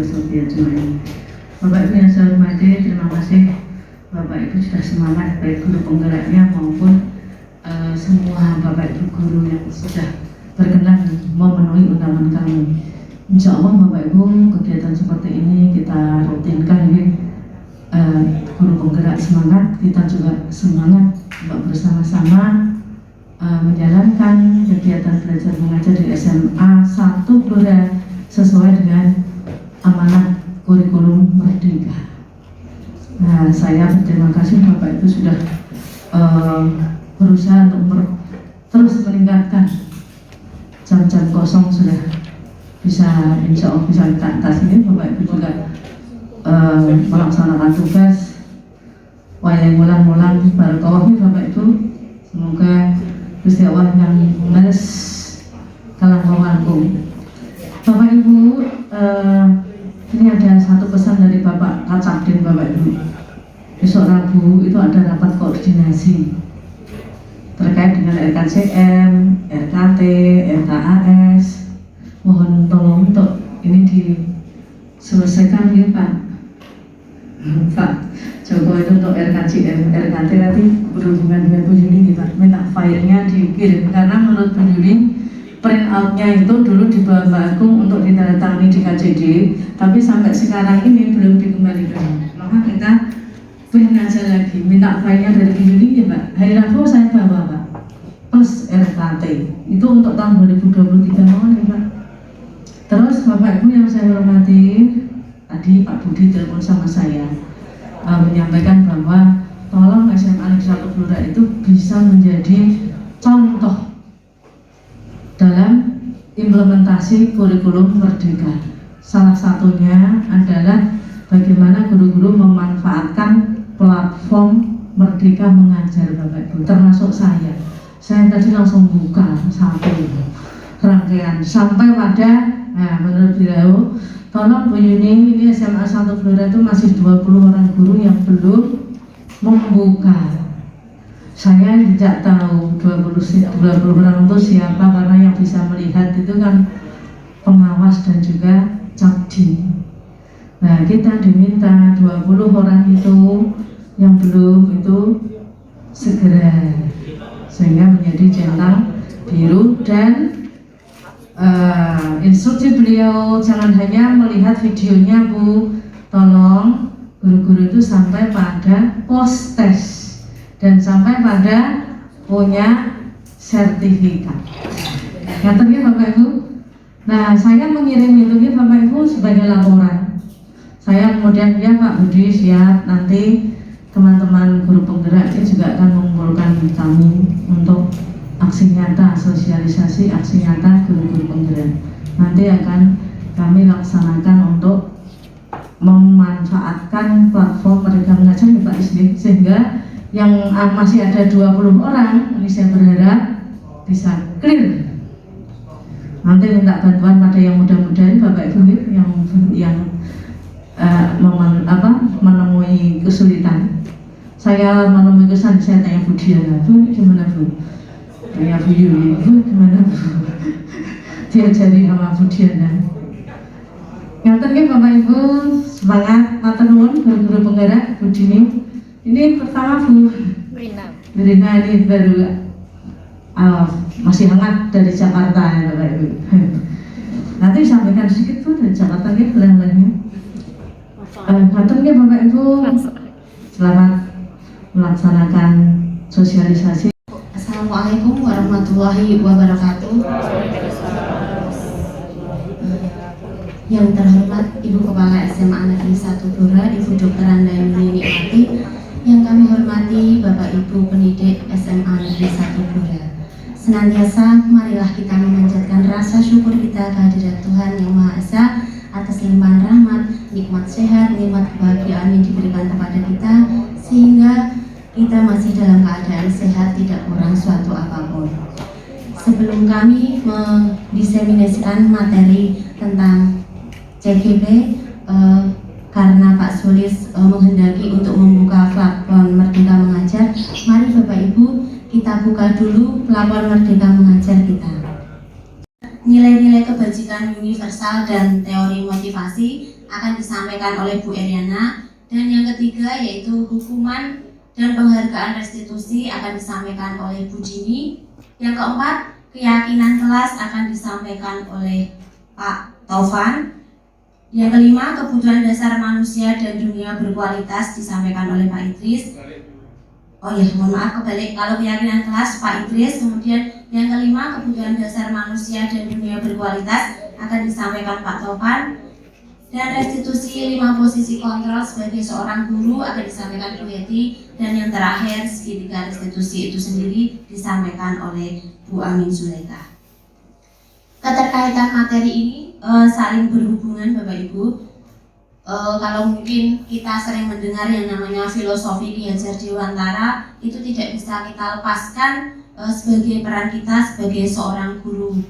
Sophia Jumain. Bapak Ibu yang saya hormati, terima kasih Bapak Ibu sudah semangat, baik guru penggeraknya maupun semua Bapak Ibu guru yang sudah berkenan memenuhi undangan kami. Insya Allah Bapak Ibu, kegiatan seperti ini kita rutinkan ya. Guru penggerak semangat, kita juga semangat untuk bersama-sama menjalankan kegiatan belajar mengajar di SMA 1 Blora sesuai dengan amanat kurikulum Merdeka. Nah, saya berterima kasih Bapak Ibu sudah berusaha untuk terus meningkatkan jam-jam kosong sudah bisa, insya Allah bisa kita atasi. Bapak Ibu juga melaksanakan tugas wayang mulang-mulang barakawah Bapak Ibu. Semoga Gusti Allah yang mengales kalang wangkum. Bapak Ibu, ini ada satu pesan dari Bapak Kacabdin Bapak Ibu. Besok Rabu itu ada rapat koordinasi terkait dengan RKCM, RKT, RKAS. Mohon tolong untuk ini diselesaikan ya Pak. Pak Joko itu untuk RKCM, RKT nanti berhubungan dengan Bu Yuni Pak. Minta filenya dikirim karena menurut Bu Yuni print out-nya itu dulu dibawa Mbak Agung untuk ditandatangani di KCD, tapi sampai sekarang ini belum dikembalikan. Maka kita print aja lagi, minta filenya dari Bu Yuni ya Pak. Hari Rabu saya bawa Pak, plus RKT itu untuk tahun 2023 mohon ya Pak. Terus Bapak Ibu yang saya hormati, tadi Pak Budi telepon sama saya menyampaikan bahwa tolong SMA Negeri 1 Blora itu bisa menjadi contoh dalam implementasi kurikulum Merdeka. Salah satunya adalah bagaimana guru-guru memanfaatkan platform Merdeka Mengajar Bapak Ibu, termasuk saya. Saya tadi langsung buka satu rangkaian sampai pada, nah menurut beliau, tolong Bu Yuni, ini SMA 1 Blora itu masih 20 orang guru yang belum membuka. Saya tidak tahu 20 orang itu siapa, karena yang bisa melihat itu kan pengawas dan juga cabdi. Nah kita diminta 20 orang itu yang belum itu segera, sehingga menjadi centang biru. Dan instruksi beliau jangan hanya melihat videonya Bu, tolong guru-guru itu sampai pada post test dan sampai pada punya sertifikat. Ngerti ya Bapak Ibu? Nah saya mengirim itu ya Bapak Ibu sebagai laporan. Saya kemudian ya Pak Budi siap, nanti teman-teman guru penggerak ini juga akan mengumpulkan kami untuk aksi nyata, sosialisasi aksi nyata guru-guru penggerak. Nanti akan kami laksanakan untuk memanfaatkan platform Merdeka Mengajar ya Pak Isli, sehingga yang masih ada 20 orang, ini saya berharap bisa clear. Nanti minta bantuan pada yang mudah-mudahan Bapak Ibu yang menemui kesulitan. Saya menemui kesulitan, saya tanya Bu Diana, Bu gimana Bu? Tanya Bu Yuni, Bu gimana Bu? Diajari sama Bu Diana. Ngaten ya Bapak Ibu, semangat, matur nuwun guru-guru penggerak Bu Dini. Ini pertama Bu Rina ini baru masih hangat dari Jakarta ya Bapak Ibu. Nanti sampaikan sedikit Bu dari Jakarta ya belanja-belanjanya. Ngaten ya Bapak Ibu, selamat melaksanakan sosialisasi. Assalamualaikum warahmatullahi wabarakatuh. Yang terhormat Ibu Kepala SMA Negeri 1 Blora, Ibu Dr. Handayani Nikmati. Yang kami hormati Bapak Ibu pendidik SMA Negeri 1 Blora. Senantiasa marilah kita memanjatkan rasa syukur kita kehadirat Tuhan Yang Maha Esa atas limpahan rahmat, nikmat sehat, nikmat kebahagiaan yang diberikan kepada kita, sehingga kita masih dalam keadaan sehat, tidak kurang suatu apapun. Sebelum kami mendiseminasikan materi tentang CGP, karena Pak Sulis menghendaki untuk membuka platform Merdeka Mengajar, mari Bapak Ibu kita buka dulu platform Merdeka Mengajar kita. Nilai-nilai kebajikan universal dan teori motivasi akan disampaikan oleh Bu Eriana. Dan yang ketiga yaitu hukuman dan penghargaan restitusi akan disampaikan oleh Bu Dini. Yang keempat, keyakinan kelas akan disampaikan oleh Pak Taufan. Yang kelima, kebutuhan dasar manusia dan dunia berkualitas disampaikan oleh Pak Idris. Oh ya, mohon maaf kebalik. Kalau keyakinan kelas Pak Idris, kemudian yang kelima, kebutuhan dasar manusia dan dunia berkualitas akan disampaikan Pak Taufan. Dan restitusi 5 posisi kontrol sebagai seorang guru akan disampaikan Bu Yeti. Dan yang terakhir, segitiga restitusi itu sendiri disampaikan oleh Bu Amin Zulaika. Keterkaitan materi ini saling berhubungan Bapak Ibu. Kalau mungkin kita sering mendengar yang namanya filosofi Ki Hajar Dewantara, itu tidak bisa kita lepaskan sebagai peran kita sebagai seorang guru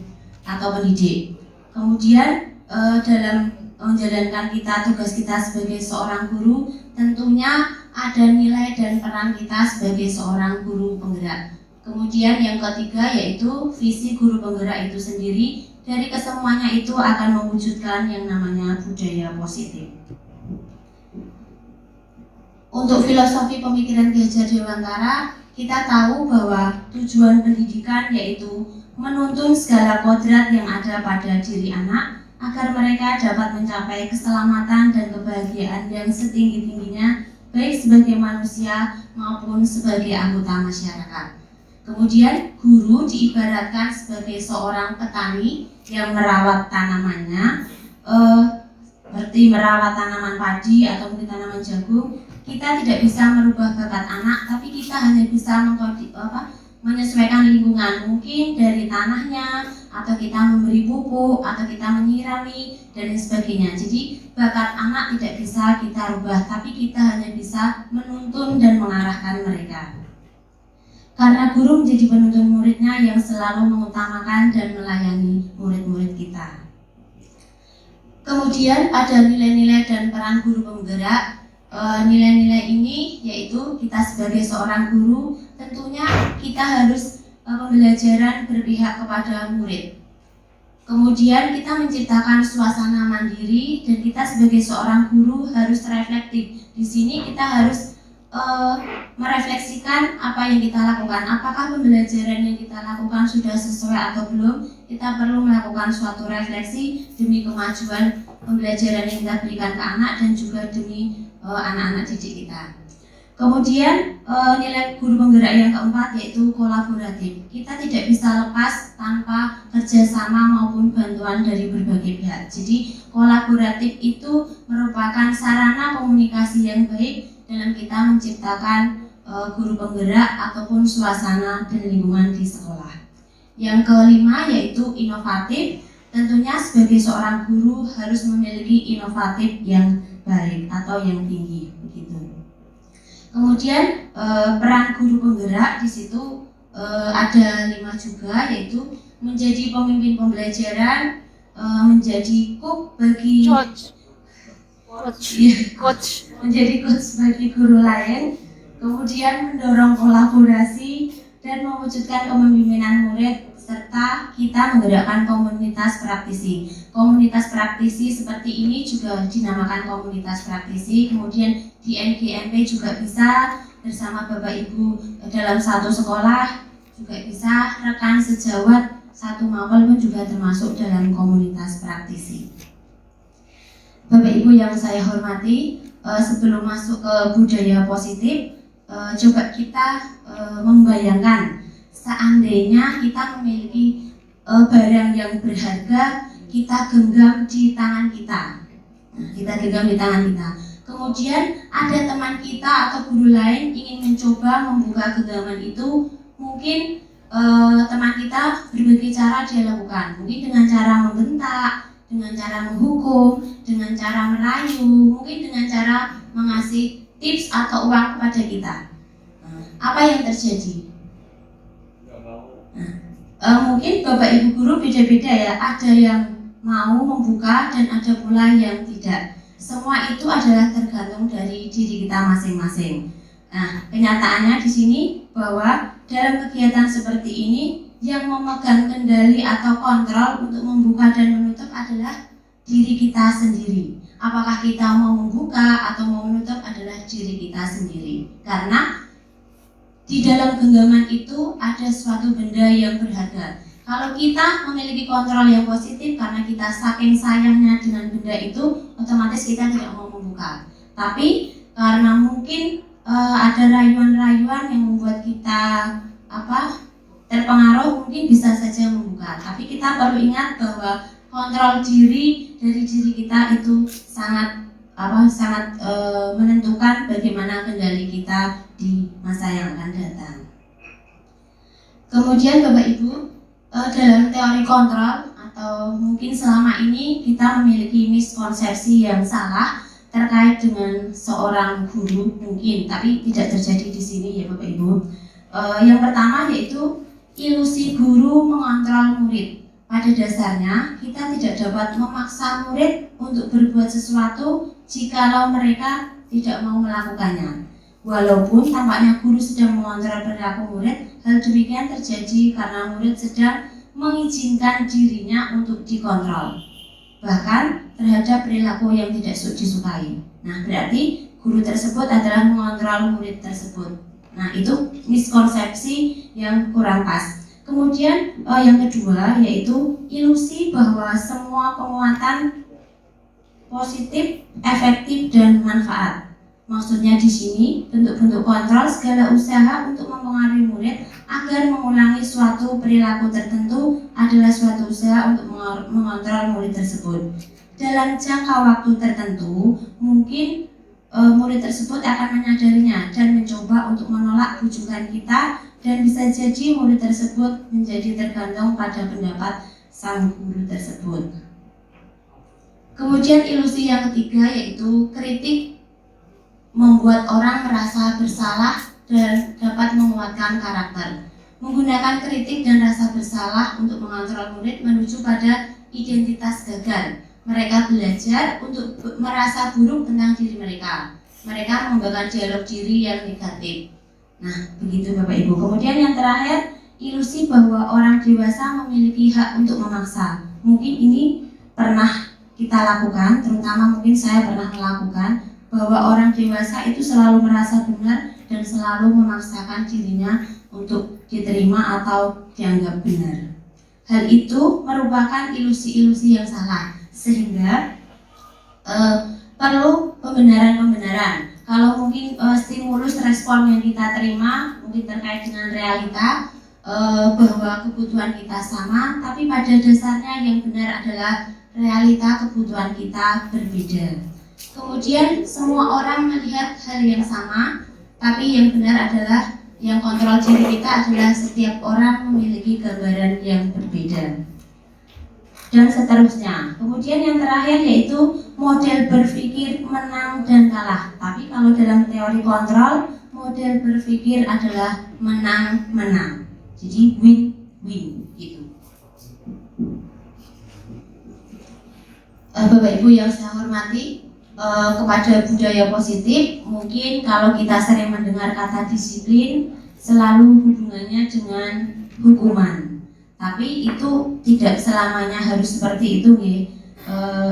atau pendidik. Kemudian dalam menjalankan tugas kita sebagai seorang guru, tentunya ada nilai dan peran kita sebagai seorang guru penggerak. Kemudian yang ketiga yaitu visi guru penggerak itu sendiri. Dari kesemuanya itu akan mewujudkan yang namanya budaya positif. Untuk filosofi pemikiran Ki Hajar Dewantara, kita tahu bahwa tujuan pendidikan yaitu menuntun segala kodrat yang ada pada diri anak agar mereka dapat mencapai keselamatan dan kebahagiaan yang setinggi-tingginya, baik sebagai manusia maupun sebagai anggota masyarakat. Kemudian guru diibaratkan sebagai seorang petani yang merawat tanamannya, seperti merawat tanaman padi atau mungkin tanaman jagung. Kita tidak bisa merubah bakat anak, tapi kita hanya bisa menyesuaikan lingkungan, mungkin dari tanahnya, atau kita memberi pupuk, atau kita menyirami, dan lain sebagainya. Jadi bakat anak tidak bisa kita rubah, tapi kita hanya bisa menuntun dan mengarahkan mereka. Karena guru menjadi penuntun muridnya yang selalu mengutamakan dan melayani murid-murid kita. Kemudian ada nilai-nilai dan peran guru penggerak. Nilai-nilai ini yaitu kita sebagai seorang guru tentunya kita harus pembelajaran berpihak kepada murid. Kemudian kita menciptakan suasana mandiri dan kita sebagai seorang guru harus reflektif. Di sini kita harus merefleksikan apa yang kita lakukan. Apakah pembelajaran yang kita lakukan sudah sesuai atau belum? Kita perlu melakukan suatu refleksi demi kemajuan pembelajaran yang kita berikan ke anak dan juga demi anak-anak didik kita. Kemudian nilai guru penggerak yang keempat yaitu kolaboratif. Kita tidak bisa lepas tanpa kerjasama maupun bantuan dari berbagai pihak. Jadi kolaboratif itu merupakan sarana komunikasi yang baik dalam kita menciptakan guru penggerak ataupun suasana dan lingkungan di sekolah. Yang kelima yaitu inovatif. Tentunya sebagai seorang guru harus memiliki inovatif yang baik atau yang tinggi begitu. Kemudian peran guru penggerak di situ ada 5 juga, yaitu menjadi pemimpin pembelajaran, menjadi coach bagi menjadi coach bagi guru lain, kemudian mendorong kolaborasi dan mewujudkan kepemimpinan murid, serta kita menggerakkan komunitas praktisi. Komunitas praktisi seperti ini juga dinamakan komunitas praktisi. Kemudian di NGMP juga bisa bersama Bapak Ibu dalam satu sekolah, juga bisa rekan sejawat satu mapel pun juga termasuk dalam komunitas praktisi. Bapak Ibu yang saya hormati, sebelum masuk ke budaya positif, coba kita membayangkan seandainya kita memiliki barang yang berharga, kita genggam di tangan kita. Kemudian ada teman kita atau guru lain ingin mencoba membuka genggaman itu, mungkin teman kita berbagai cara dia lakukan, mungkin dengan cara membentak, dengan cara menghukum, dengan cara merayu, mungkin dengan cara mengasih tips atau uang kepada kita. Apa yang terjadi? Mungkin Bapak Ibu guru beda-beda ya, ada yang mau membuka dan ada pula yang tidak. Semua itu adalah tergantung dari diri kita masing-masing. Nah, kenyataannya di sini bahwa dalam kegiatan seperti ini yang memegang kendali atau kontrol untuk membuka dan menutup adalah diri kita sendiri. apakah kita mau membuka atau mau menutup adalah diri kita sendiri. Karena di dalam genggaman itu ada suatu benda yang berharga. Kalau kita memiliki kontrol yang positif karena kita saking sayangnya dengan benda itu, otomatis kita tidak mau membuka. Tapi karena mungkin ada rayuan-rayuan yang membuat kita terpengaruh, mungkin bisa saja membuka. Tapi kita perlu ingat bahwa kontrol diri dari diri kita itu sangat menentukan bagaimana kendali kita di masa yang akan datang. Kemudian Bapak Ibu, dalam teori kontrol atau mungkin selama ini kita memiliki miskonsepsi yang salah terkait dengan seorang guru mungkin, tapi tidak terjadi di sini ya Bapak Ibu. Yang pertama yaitu ilusi guru mengontrol murid. Pada dasarnya kita tidak dapat memaksa murid untuk berbuat sesuatu jikalau mereka tidak mau melakukannya. Walaupun tampaknya guru sedang mengontrol perilaku murid, hal demikian terjadi karena murid sedang mengizinkan dirinya untuk dikontrol, bahkan terhadap perilaku yang tidak disukai. Nah, berarti guru tersebut adalah mengontrol murid tersebut. Nah, itu miskonsepsi yang kurang pas. Kemudian yang kedua yaitu ilusi bahwa semua penguatan positif, efektif, dan manfaat. Maksudnya di sini bentuk-bentuk kontrol segala usaha untuk mempengaruhi murid agar mengulangi suatu perilaku tertentu adalah suatu usaha untuk mengontrol murid tersebut. Dalam jangka waktu tertentu, mungkin murid tersebut akan menyadarinya dan mencoba untuk menolak bujukan kita, dan bisa jadi murid tersebut menjadi tergantung pada pendapat sang guru tersebut. Kemudian ilusi yang ketiga yaitu kritik membuat orang merasa bersalah dan dapat menguatkan karakter. Menggunakan kritik dan rasa bersalah untuk mengontrol murid menuju pada identitas gagal. Mereka belajar untuk merasa buruk tentang diri mereka. Mereka mengembangkan dialog diri yang negatif. Nah, begitu Bapak Ibu. Kemudian yang terakhir, ilusi bahwa orang dewasa memiliki hak untuk memaksa. Mungkin ini pernah kita lakukan, terutama mungkin saya pernah melakukan, bahwa orang dewasa itu selalu merasa benar dan selalu memaksakan dirinya untuk diterima atau dianggap benar. Hal itu merupakan ilusi-ilusi yang salah, sehingga perlu pembenaran-pembenaran. Kalau mungkin stimulus respon yang kita terima mungkin terkait dengan realita bahwa kebutuhan kita sama, tapi pada dasarnya yang benar adalah realita kebutuhan kita berbeda. Kemudian semua orang melihat hal yang sama, tapi yang benar adalah yang kontrol diri kita adalah setiap orang memiliki gambaran yang berbeda. Dan seterusnya. Kemudian yang terakhir yaitu model berpikir menang dan kalah. Tapi kalau dalam teori kontrol, model berpikir adalah menang-menang. Jadi win-win gitu. Bapak Ibu yang saya hormati, kepada budaya positif, mungkin kalau kita sering mendengar kata disiplin, selalu hubungannya dengan hukuman. Tapi itu tidak selamanya harus seperti itu, ya.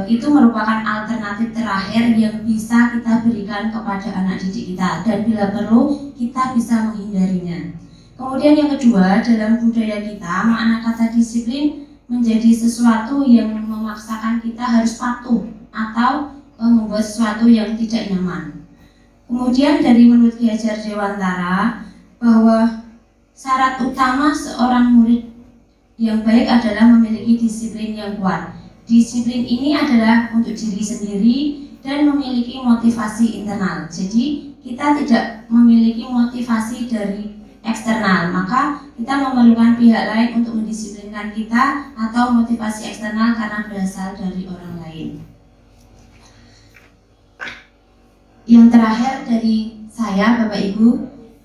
Itu merupakan alternatif terakhir yang bisa kita berikan kepada anak didik kita, dan bila perlu kita bisa menghindarinya. Kemudian yang kedua, dalam budaya kita makna kata disiplin menjadi sesuatu yang memaksakan kita harus patuh atau membuat sesuatu yang tidak nyaman. Kemudian dari menurut Ki Hajar Dewantara bahwa syarat utama seorang murid yang baik adalah memiliki disiplin yang kuat. Disiplin ini adalah untuk diri sendiri dan memiliki motivasi internal. Jadi kita tidak memiliki motivasi dari eksternal, maka kita memerlukan pihak lain untuk mendisiplinkan kita, atau motivasi eksternal karena berasal dari orang lain. Yang terakhir dari saya, Bapak Ibu,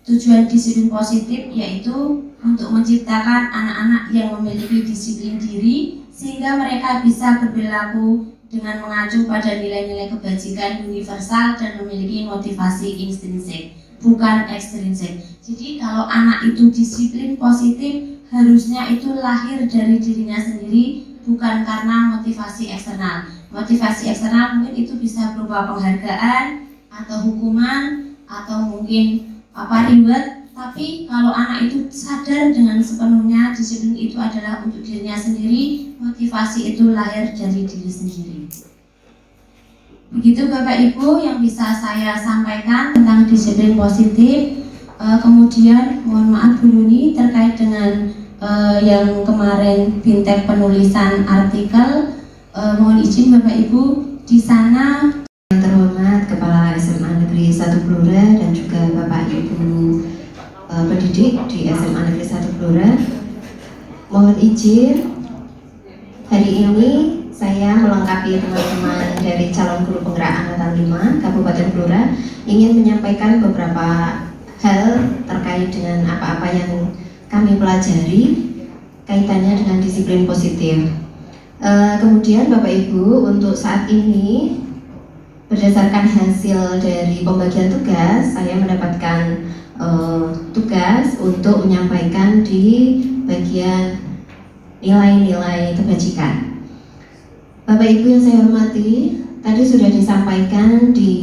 tujuan disiplin positif yaitu untuk menciptakan anak-anak yang memiliki disiplin diri sehingga mereka bisa berperilaku dengan mengacu pada nilai-nilai kebajikan universal dan memiliki motivasi intrinsik, bukan ekstrinsik. Jadi kalau anak itu disiplin positif, harusnya itu lahir dari dirinya sendiri, bukan karena motivasi eksternal. motivasi eksternal mungkin itu bisa berupa penghargaan atau hukuman atau mungkin reward. Tapi kalau anak itu sadar dengan sepenuhnya disiplin itu adalah untuk dirinya sendiri, motivasi itu lahir dari diri sendiri. Begitu Bapak Ibu yang bisa saya sampaikan tentang disiplin positif. Kemudian mohon maaf Bu Yuni terkait dengan yang kemarin Bintek penulisan artikel, mohon izin Bapak Ibu di sana. Yang terhormat Kepala SMA Negeri 1 Blora dan juga Bapak Ibu pendidik di SMA Negeri 1 Blora, mohon izin hari ini saya melengkapi teman-teman dari calon guru penggerak angkatan 5 Kabupaten Blora ingin menyampaikan beberapa hal terkait dengan apa-apa yang kami pelajari kaitannya dengan disiplin positif. Kemudian Bapak Ibu, untuk saat ini berdasarkan hasil dari pembagian tugas, saya mendapatkan tugas untuk menyampaikan di bagian nilai-nilai kebajikan. Bapak Ibu yang saya hormati, tadi sudah disampaikan di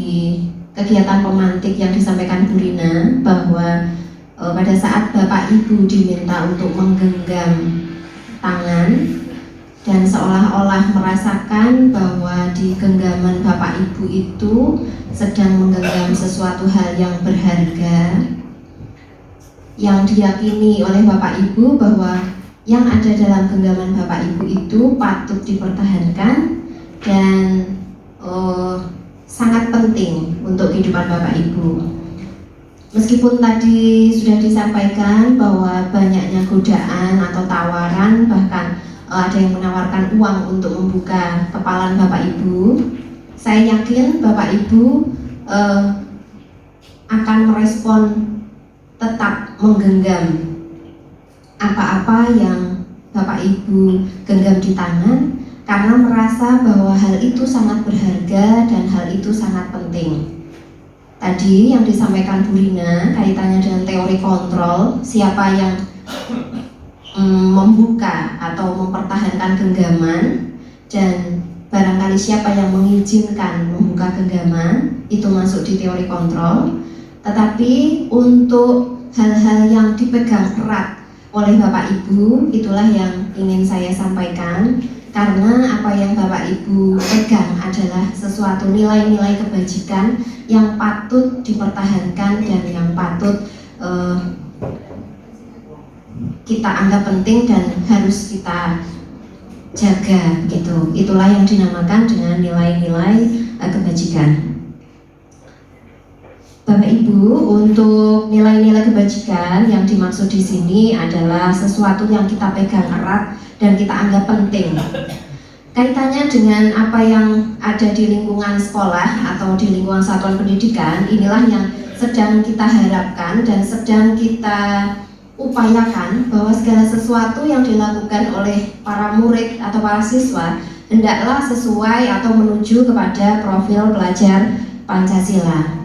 kegiatan pemantik yang disampaikan Bu Rina bahwa pada saat Bapak Ibu diminta untuk menggenggam tangan dan seolah-olah merasakan bahwa di genggaman Bapak Ibu itu sedang menggenggam sesuatu hal yang berharga, yang diyakini oleh Bapak Ibu bahwa yang ada dalam genggaman Bapak Ibu itu patut dipertahankan dan sangat penting untuk kehidupan Bapak Ibu. Meskipun tadi sudah disampaikan bahwa banyaknya godaan atau tawaran, bahkan ada yang menawarkan uang untuk membuka kepalan Bapak Ibu, saya yakin Bapak Ibu akan merespon tetap menggenggam apa-apa yang Bapak Ibu genggam di tangan karena merasa bahwa hal itu sangat berharga dan hal itu sangat penting. Tadi yang disampaikan Bu Rina kaitannya dengan teori kontrol, siapa yang membuka atau mempertahankan genggaman dan barangkali siapa yang mengizinkan membuka genggaman, itu masuk di teori kontrol. Tetapi untuk hal-hal yang dipegang erat oleh Bapak Ibu, itulah yang ingin saya sampaikan, karena apa yang Bapak Ibu pegang adalah sesuatu nilai-nilai kebajikan yang patut dipertahankan dan yang patut kita anggap penting dan harus kita jaga, begitu. Itulah yang dinamakan dengan nilai-nilai kebajikan. Bapak Ibu, untuk nilai-nilai kebajikan yang dimaksud di sini adalah sesuatu yang kita pegang erat dan kita anggap penting. Kaitannya dengan apa yang ada di lingkungan sekolah atau di lingkungan satuan pendidikan, inilah yang sedang kita harapkan dan sedang kita upayakan bahwa segala sesuatu yang dilakukan oleh para murid atau para siswa hendaklah sesuai atau menuju kepada profil pelajar Pancasila.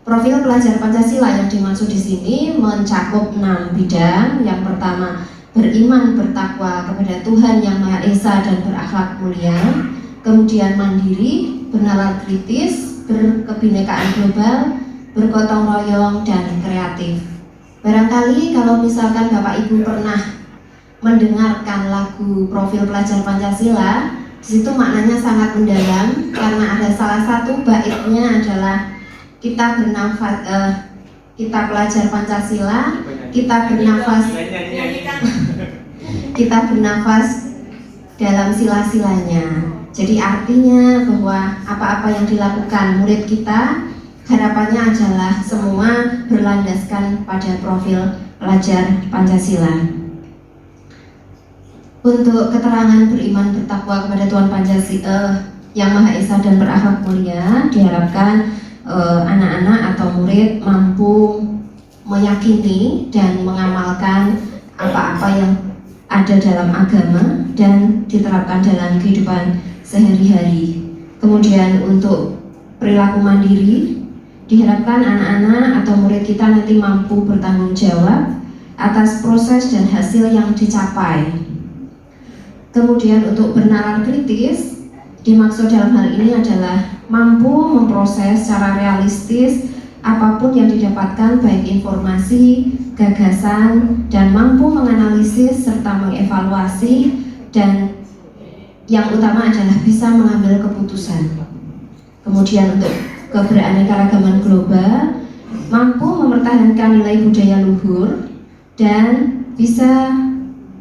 Profil pelajar Pancasila yang dimaksud di sini mencakup 6 bidang. Yang pertama, beriman bertakwa kepada Tuhan Yang Maha Esa dan berakhlak mulia. Kemudian mandiri, bernalar kritis, berkebinekaan global, bergotong royong, dan kreatif. Barangkali kalau misalkan Bapak Ibu pernah mendengarkan lagu Profil Pelajar Pancasila, di situ maknanya sangat mendalam karena ada salah satu baitnya adalah kita bernafas, kita pelajar Pancasila, kita bernafas dalam sila-silanya. Jadi artinya bahwa apa-apa yang dilakukan murid kita, harapannya adalah semua berlandaskan pada profil pelajar Pancasila. Untuk keterangan beriman bertakwa kepada Tuhan Pancasila Yang Maha Esa dan berakhlak mulia, diharapkan anak-anak atau murid mampu meyakini dan mengamalkan apa-apa yang ada dalam agama dan diterapkan dalam kehidupan sehari-hari. Kemudian untuk perilaku mandiri, diharapkan anak-anak atau murid kita nanti mampu bertanggung jawab atas proses dan hasil yang dicapai. Kemudian untuk bernalar kritis, Dimaksud dalam hal ini adalah mampu memproses secara realistis apapun yang didapatkan, baik informasi, gagasan, dan mampu menganalisis serta mengevaluasi, dan yang utama adalah bisa mengambil keputusan. Kemudian untuk keberaneka-ragaman global, mampu mempertahankan nilai budaya luhur dan bisa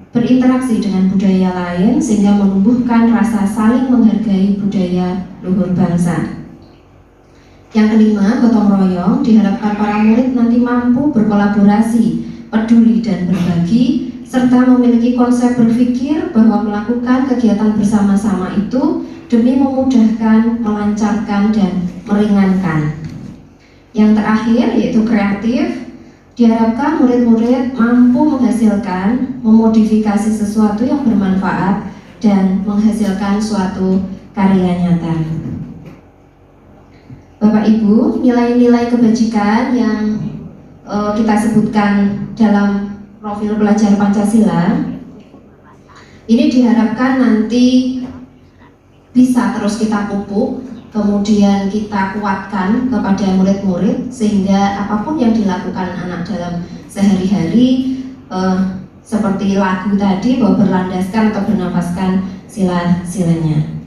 berinteraksi dengan budaya lain sehingga menumbuhkan rasa saling menghargai budaya luhur bangsa. Yang kelima, gotong royong, diharapkan para murid nanti mampu berkolaborasi, peduli dan berbagi, serta memiliki konsep berpikir bahwa melakukan kegiatan bersama-sama itu demi memudahkan, melancarkan, dan meringankan. Yang terakhir yaitu kreatif, diharapkan murid-murid mampu menghasilkan, memodifikasi sesuatu yang bermanfaat dan menghasilkan suatu karya nyata. Bapak Ibu, nilai-nilai kebajikan yang kita sebutkan dalam profil pelajar Pancasila ini diharapkan nanti bisa terus kita pupuk, kemudian kita kuatkan kepada murid-murid sehingga apapun yang dilakukan anak dalam sehari-hari seperti lagu tadi bahwa berlandaskan atau bernafaskan sila-silanya.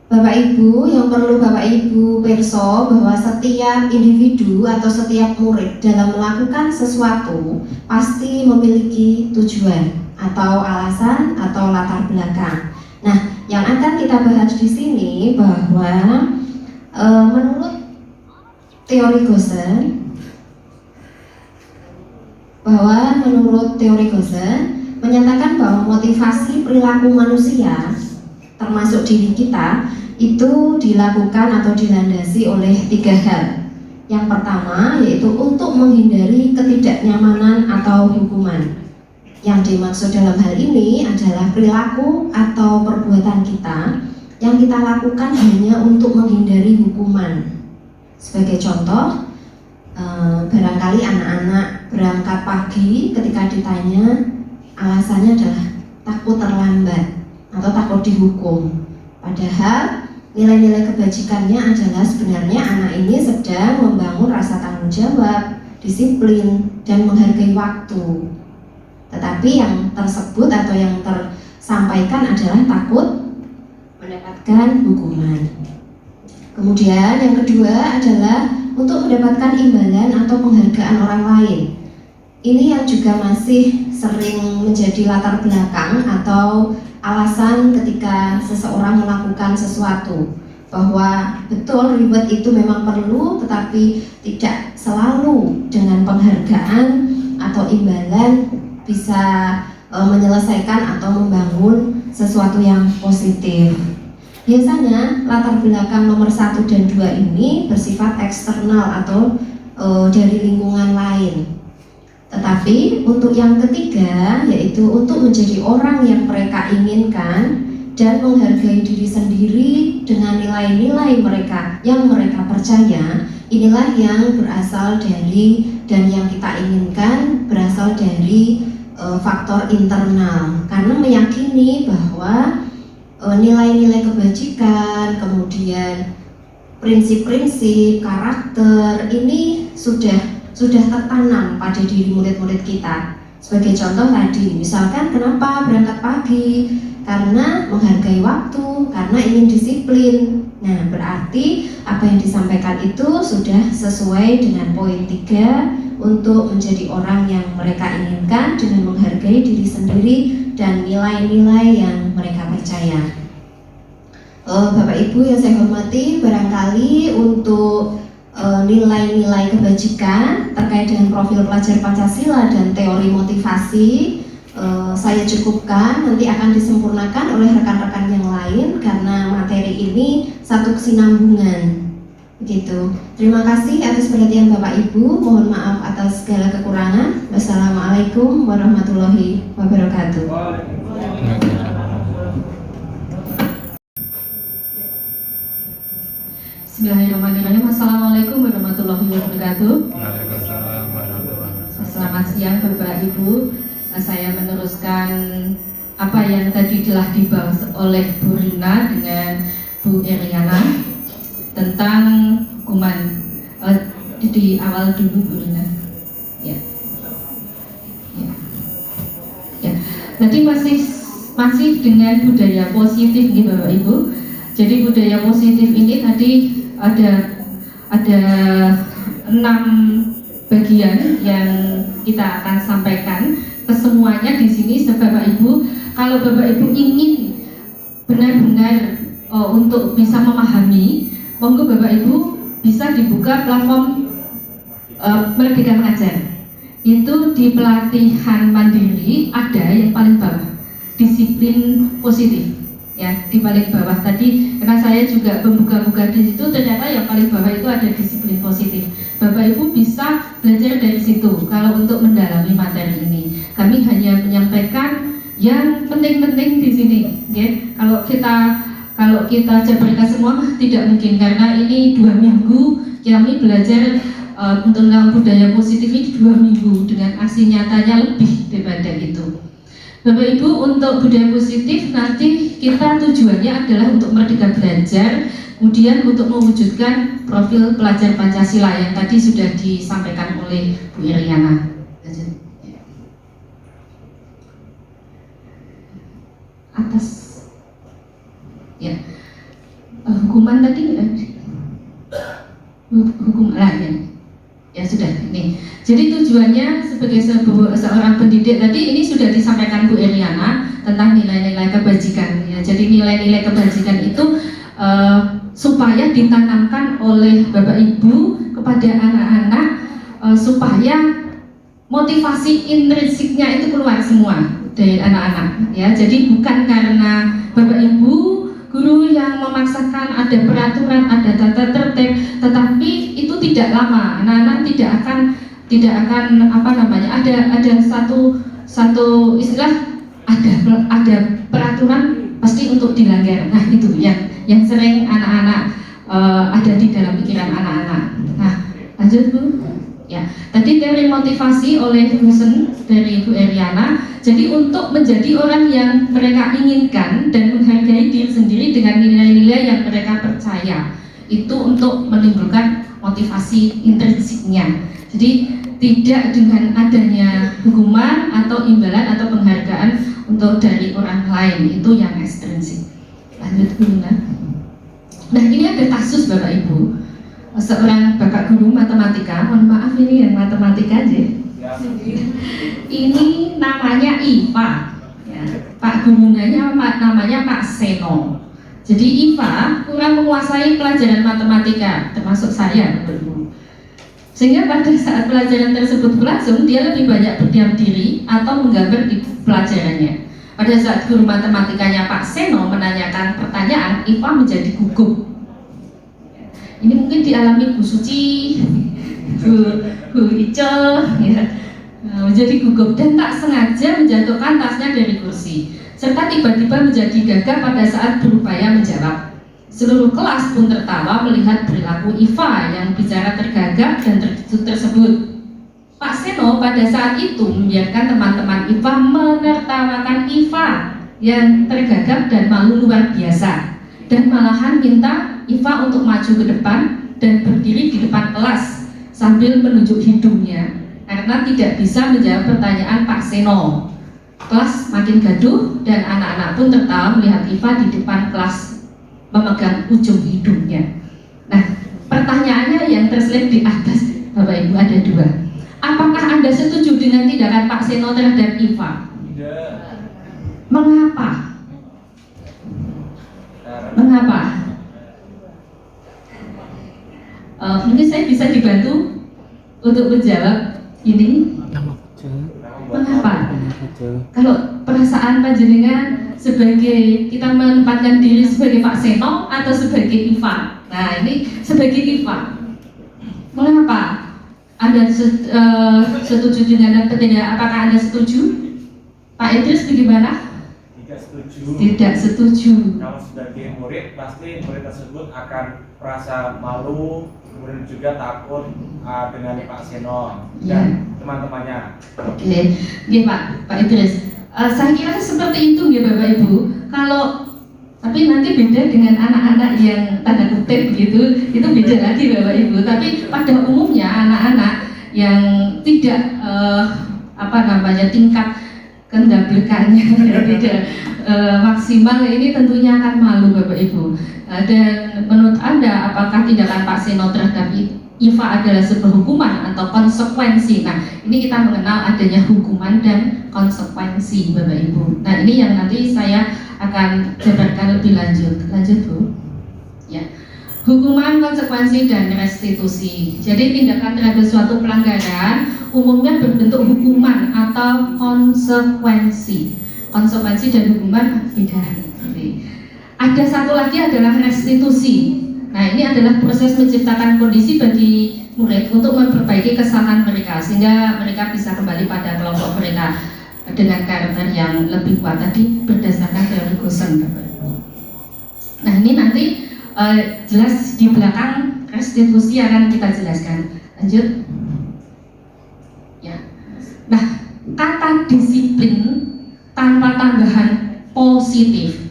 Bapak Ibu, yang perlu Bapak Ibu perso bahwa setiap individu atau setiap murid dalam melakukan sesuatu pasti memiliki tujuan atau alasan atau latar belakang. Nah, yang akan kita bahas di sini bahwa menurut teori Goosen menyatakan bahwa motivasi perilaku manusia termasuk diri kita itu dilakukan atau dilandasi oleh 3 hal. Yang pertama yaitu untuk menghindari ketidaknyamanan atau hukuman. Yang dimaksud dalam hal ini adalah perilaku atau perbuatan kita yang kita lakukan hanya untuk menghindari hukuman. Sebagai contoh, barangkali anak-anak berangkat pagi ketika ditanya alasannya adalah takut terlambat atau takut dihukum. Padahal nilai-nilai kebajikannya adalah sebenarnya anak ini sedang membangun rasa tanggung jawab, disiplin, dan menghargai waktu. Tetapi yang tersebut atau yang tersampaikan adalah takut mendapatkan hukuman. Kemudian yang kedua adalah untuk mendapatkan imbalan atau penghargaan orang lain. Ini yang juga masih sering menjadi latar belakang atau alasan ketika seseorang melakukan sesuatu, bahwa betul reward itu memang perlu tetapi tidak selalu dengan penghargaan atau imbalan bisa menyelesaikan atau membangun sesuatu yang positif. Biasanya latar belakang nomor 1 dan 2 ini bersifat eksternal atau dari lingkungan lain. Tetapi untuk yang ketiga yaitu untuk menjadi orang yang mereka inginkan dan menghargai diri sendiri dengan nilai-nilai mereka yang mereka percaya, inilah yang berasal dari dan yang kita inginkan berasal dari faktor internal, karena meyakini bahwa nilai-nilai kebajikan, kemudian prinsip-prinsip, karakter ini sudah tertanam pada diri murid-murid kita. Sebagai contoh tadi, misalkan kenapa berangkat pagi? Karena menghargai waktu, karena ingin disiplin. Nah, berarti apa yang disampaikan itu sudah sesuai dengan poin 3 untuk menjadi orang yang mereka inginkan dengan menghargai diri sendiri dan nilai-nilai yang mereka percaya. Bapak Ibu yang saya hormati, barangkali untuk nilai-nilai kebajikan terkait dengan profil pelajar Pancasila dan teori motivasi saya cukupkan, nanti akan disempurnakan oleh rekan-rekan yang lain karena materi ini satu kesinambungan. Begitu. Terima kasih atas perhatian Bapak Ibu. Mohon maaf atas segala kekurangan. Wassalamualaikum warahmatullahi wabarakatuh. Bismillahirrahmanirrahim. Assalamualaikum warahmatullahi wabarakatuh. Selamat siang Bapak Ibu. Saya meneruskan apa yang tadi telah dibahas oleh Bu Rina dengan Bu Eriana tentang hukuman. Di awal dulu Bu Rina. Ya. Ya. Ya. Jadi masih dengan budaya positif nih Bapak Ibu. Jadi budaya positif ini tadi ada 6 bagian yang kita akan sampaikan ke semuanya di sini. Bapak Ibu, kalau Bapak Ibu ingin benar-benar untuk bisa memahami, monggo Bapak Ibu bisa dibuka platform Merdeka Mengajar. Itu di pelatihan mandiri ada yang paling bawah, disiplin positif. Ya, di paling bawah tadi, karena saya juga membuka-buka di situ, ternyata yang paling bawah itu ada disiplin positif. Bapak Ibu bisa belajar dari situ. Kalau untuk mendalami materi ini, kami hanya menyampaikan yang penting-penting di sini. Ya, kalau kita jabarkan semua tidak mungkin, karena ini 2 minggu kami belajar tentang budaya positif ini 2 minggu dengan aksi nyatanya lebih daripada itu. Bapak Ibu, untuk budaya positif nanti kita tujuannya adalah untuk merdeka belajar, kemudian untuk mewujudkan profil pelajar Pancasila yang tadi sudah disampaikan oleh Bu Iriana. Atas ya, hukuman tadi hukum ya sudah ini. Jadi tujuannya sebagai seorang pendidik tadi ini sudah disampaikan Bu Eriana tentang nilai-nilai kebajikan. Ya, jadi nilai-nilai kebajikan itu supaya ditanamkan oleh Bapak Ibu kepada anak-anak supaya motivasi intrinsiknya itu keluar semua dari anak-anak. Ya, jadi bukan karena Bapak Ibu guru yang memaksakan ada peraturan, ada tata tertib, tetapi itu tidak lama. Anak-anak tidak akan ada satu istilah, ada peraturan pasti untuk dilanggar. Nah, itu yang sering anak-anak ada di dalam pikiran anak-anak. Nah, lanjut Bu. Ya, tadi teori motivasi oleh Husen dari Bu Eriana. Jadi untuk menjadi orang yang mereka inginkan dan menghargai diri sendiri dengan nilai-nilai yang mereka percaya, itu untuk menimbulkan motivasi intrinsiknya. Jadi tidak dengan adanya hukuman atau imbalan atau penghargaan untuk dari orang lain, itu yang ekstrinsik. Lanjut dulu. Nah, ini ada kasus Bapak Ibu, seorang bapak guru matematika, mohon maaf ini yang matematika aja. Ini namanya IPA, ya. Pak gurunya namanya Pak Seno. Jadi IPA kurang menguasai pelajaran matematika, termasuk saya, Bapak Ibu. Sehingga pada saat pelajaran tersebut berlangsung, dia lebih banyak berdiam diri atau menggambar di pelajarannya. Pada saat guru matematikanya Pak Seno menanyakan pertanyaan, IPA menjadi gugup. Ini mungkin dialami Bu Suci, Bu Ica, ya. Menjadi gugup dan tak sengaja menjatuhkan tasnya dari kursi, serta tiba-tiba menjadi gagap pada saat berupaya menjawab. Seluruh kelas pun tertawa melihat perilaku IPA yang bicara tergagap dan terkejut tersebut. Pak Seno pada saat itu membiarkan teman-teman IPA menertawakan IPA yang tergagap dan malu luar biasa, dan malahan minta IPA untuk maju ke depan dan berdiri di depan kelas sambil menunjuk hidungnya karena tidak bisa menjawab pertanyaan Pak Seno. Kelas makin gaduh dan anak-anak pun tertawa melihat IPA di depan kelas memegang ujung hidungnya. Nah, pertanyaannya yang terselip di atas Bapak Ibu ada 2. Apakah Anda setuju dengan tindakan Pak Seno terhadap IPA? Tidak. Mengapa? Mengapa? Mungkin saya bisa dibantu untuk menjawab ini. Mengapa? Kalau perasaan panjenengan sebagai kita menempatkan diri sebagai Pak Seno atau sebagai IPA? Nah, ini sebagai IPA. Mengapa? Anda setuju dengan tidak? Apakah Anda setuju? Pak Idris bagaimana? Tidak setuju. Tidak setuju. Kalau sebagai murid, pasti murid tersebut akan merasa malu, kemudian juga takut dengan Pak Seno dan teman-temannya. Oke, Pak Idris. Saya kira seperti itu ya Bapak Ibu. Tapi nanti beda dengan anak-anak yang tanda kutip begitu, itu beda lagi Bapak Ibu. Tapi pada umumnya anak-anak yang tidak tingkat kendablekannya tidak maksimal ini tentunya akan malu Bapak Ibu. Dan menurut Anda apakah tindakan Pak Seno terhadap IVA adalah sebuah hukuman atau konsekuensi? Nah, ini kita mengenal adanya hukuman dan konsekuensi Bapak Ibu. Nah, ini yang nanti saya akan jabarkan lebih lanjut. Lanjut Bu. Ya. Hukuman, konsekuensi, dan restitusi. Jadi tindakan terhadap suatu pelanggaran umumnya berbentuk hukuman atau konsekuensi. Konsekuensi dan hukuman beda. Ada satu lagi adalah restitusi. Nah, ini adalah proses menciptakan kondisi bagi murid untuk memperbaiki kesalahan mereka sehingga mereka bisa kembali pada kelompok mereka dengan karakter yang lebih kuat tadi berdasarkan teori Goosen. Nah, ini nanti jelas di belakang restitusi akan kita jelaskan. Lanjut. Ya. Nah, kata disiplin tanpa tambahan positif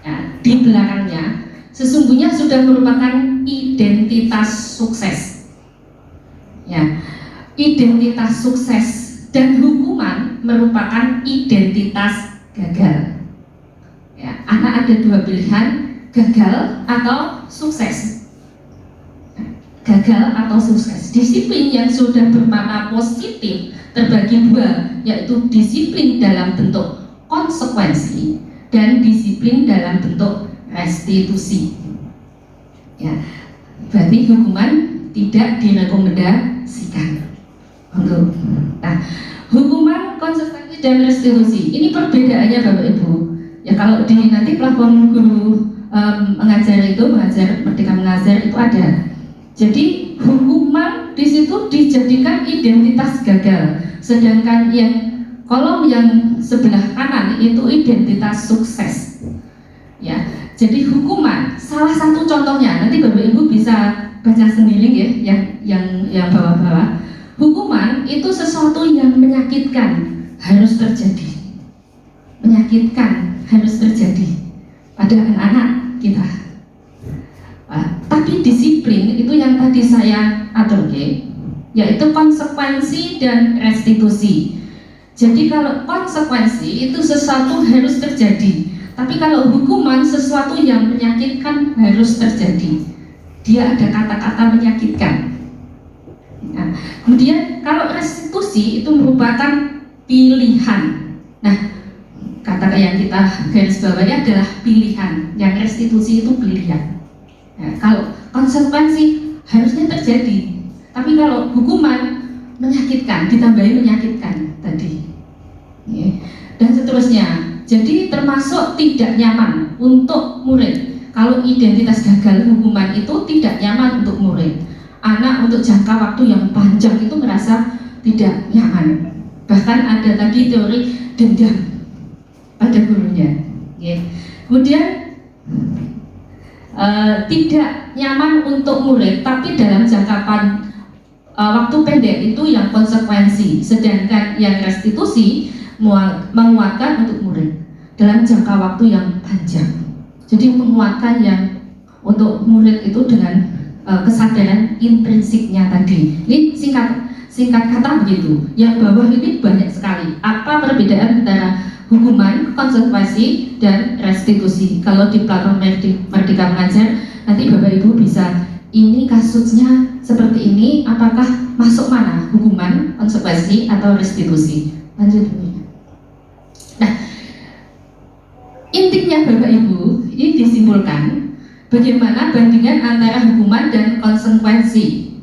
ya, di belakangnya sesungguhnya sudah merupakan identitas sukses. Ya, identitas sukses dan hukuman merupakan identitas gagal. Ya, anak ada dua pilihan, gagal atau sukses. Gagal atau sukses. Disiplin yang sudah bermakna positif terbagi dua, yaitu disiplin dalam bentuk konsekuensi dan disiplin dalam bentuk restitusi. Ya, berarti hukuman tidak direkomendasikan. Nah, hukuman, konsekuensi, dan restitusi ini perbedaannya Bapak Ibu. Ya, kalau di nanti platform guru mengajar Merdeka Mengajar itu ada. Jadi hukuman di situ dijadikan identitas gagal, sedangkan yang kolom yang sebelah kanan itu identitas sukses. Ya, jadi hukuman salah satu contohnya nanti Bapak Ibu bisa baca sendiri ya, yang bawah-bawah. Hukuman itu sesuatu yang menyakitkan harus terjadi, menyakitkan harus terjadi pada anak-anak kita. Tapi disiplin itu yang tadi saya atur, yaitu konsekuensi dan restitusi. Jadi kalau konsekuensi itu sesuatu harus terjadi, tapi kalau hukuman sesuatu yang menyakitkan harus terjadi. Dia ada kata-kata menyakitkan. Nah, kemudian kalau restitusi itu merupakan pilihan. Nah, kata yang kita garis bawahi adalah pilihan. Yang restitusi itu pilihan. Nah, kalau konsekuensi harusnya terjadi, tapi kalau hukuman menyakitkan, ditambahi menyakitkan tadi, dan seterusnya. Jadi termasuk tidak nyaman untuk murid. Kalau identitas gagal hukuman itu tidak nyaman untuk murid. Anak untuk jangka waktu yang panjang itu merasa tidak nyaman. Bahkan ada tadi teori dendam pada gurunya. Kemudian tidak nyaman untuk murid, tapi dalam jangka waktu pendek itu yang konsekuensi, sedangkan yang restitusi menguatkan untuk murid dalam jangka waktu yang panjang. Jadi menguatkan yang untuk murid itu dengan kesadaran intrinsiknya tadi. Ini singkat kata begitu. Yang bawah ini banyak sekali. Apa perbedaan antara hukuman, konsekuensi, dan restitusi? Kalau di platform Merdeka Mengajar, nanti Bapak Ibu bisa, ini kasusnya seperti ini, apakah masuk mana? Hukuman, konsekuensi, atau restitusi? Lanjut. Nah, intinya Bapak Ibu, ini disimpulkan bagaimana bandingan antara hukuman dan konsekuensi.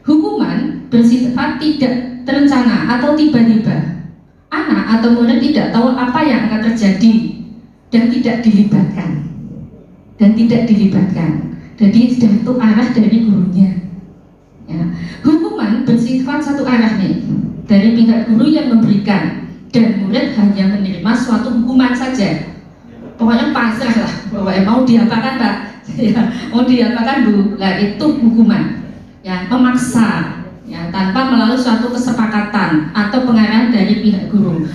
Hukuman bersifat tidak terencana atau tiba-tiba. Anak atau murid tidak tahu apa yang akan terjadi dan tidak dilibatkan. Jadi sudah itu arah dari gurunya. Ya. Hukuman bersifat satu arah nih, dari pihak guru yang memberikan, dan murid hanya menerima suatu hukuman saja. Pokoknya pasrah lah, pokoknya mau diapakan Pak, ya, mau diapakan Bu, lah itu hukuman. Ya, memaksa, ya, tanpa melalui suatu kesepakatan atau pengarahan dari pihak guru.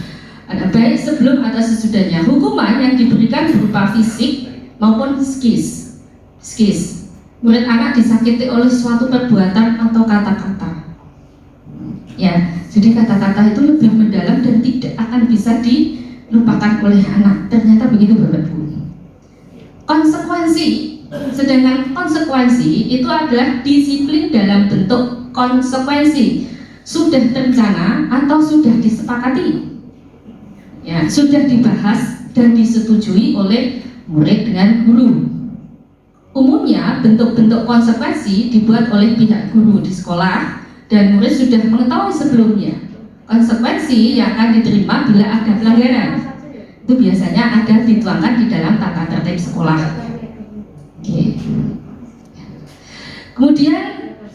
Ada baik sebelum atau sesudahnya. Hukuman yang diberikan berupa fisik maupun psikis. Murid anak disakiti oleh suatu perbuatan atau kata-kata. Ya, jadi kata-kata itu lebih mendalam dan tidak akan bisa dilupakan oleh anak. Ternyata begitu Bapak Ibu. Konsekuensi, sedangkan konsekuensi itu adalah disiplin dalam bentuk konsekuensi, sudah terencana atau sudah disepakati. Ya, sudah dibahas dan disetujui oleh murid dengan guru. Umumnya bentuk-bentuk konsekuensi dibuat oleh pihak guru di sekolah dan murid sudah mengetahui sebelumnya konsekuensi yang akan diterima bila ada pelanggaran. Itu biasanya ada dituangkan di dalam tata tertib sekolah. Oke. Kemudian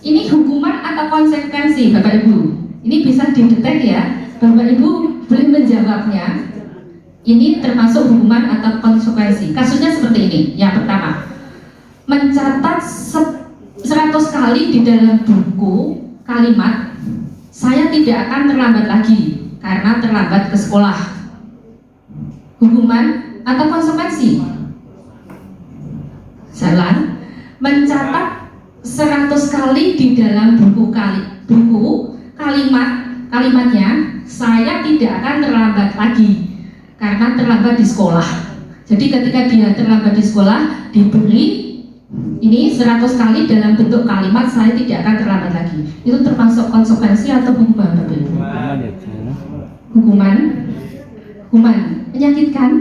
ini hukuman atau konsekuensi Bapak Ibu. Ini bisa didetek ya. Bapak Ibu boleh menjawabnya. Ini termasuk hukuman atau konsekuensi. Kasusnya seperti ini. Yang pertama, mencatat 100 kali di dalam buku kalimat saya tidak akan terlambat lagi karena terlambat ke sekolah. Hukuman atau konsekuensi? Salah. Mencatat 100 kali di dalam buku kalimatnya saya tidak akan terlambat lagi karena terlambat di sekolah. Jadi ketika dia terlambat di sekolah diberi ini 100 kali dalam bentuk kalimat saya tidak akan terlambat lagi. Itu termasuk konsekuensi atau hukuman Bapak Ibu? Hukuman menyakitkan?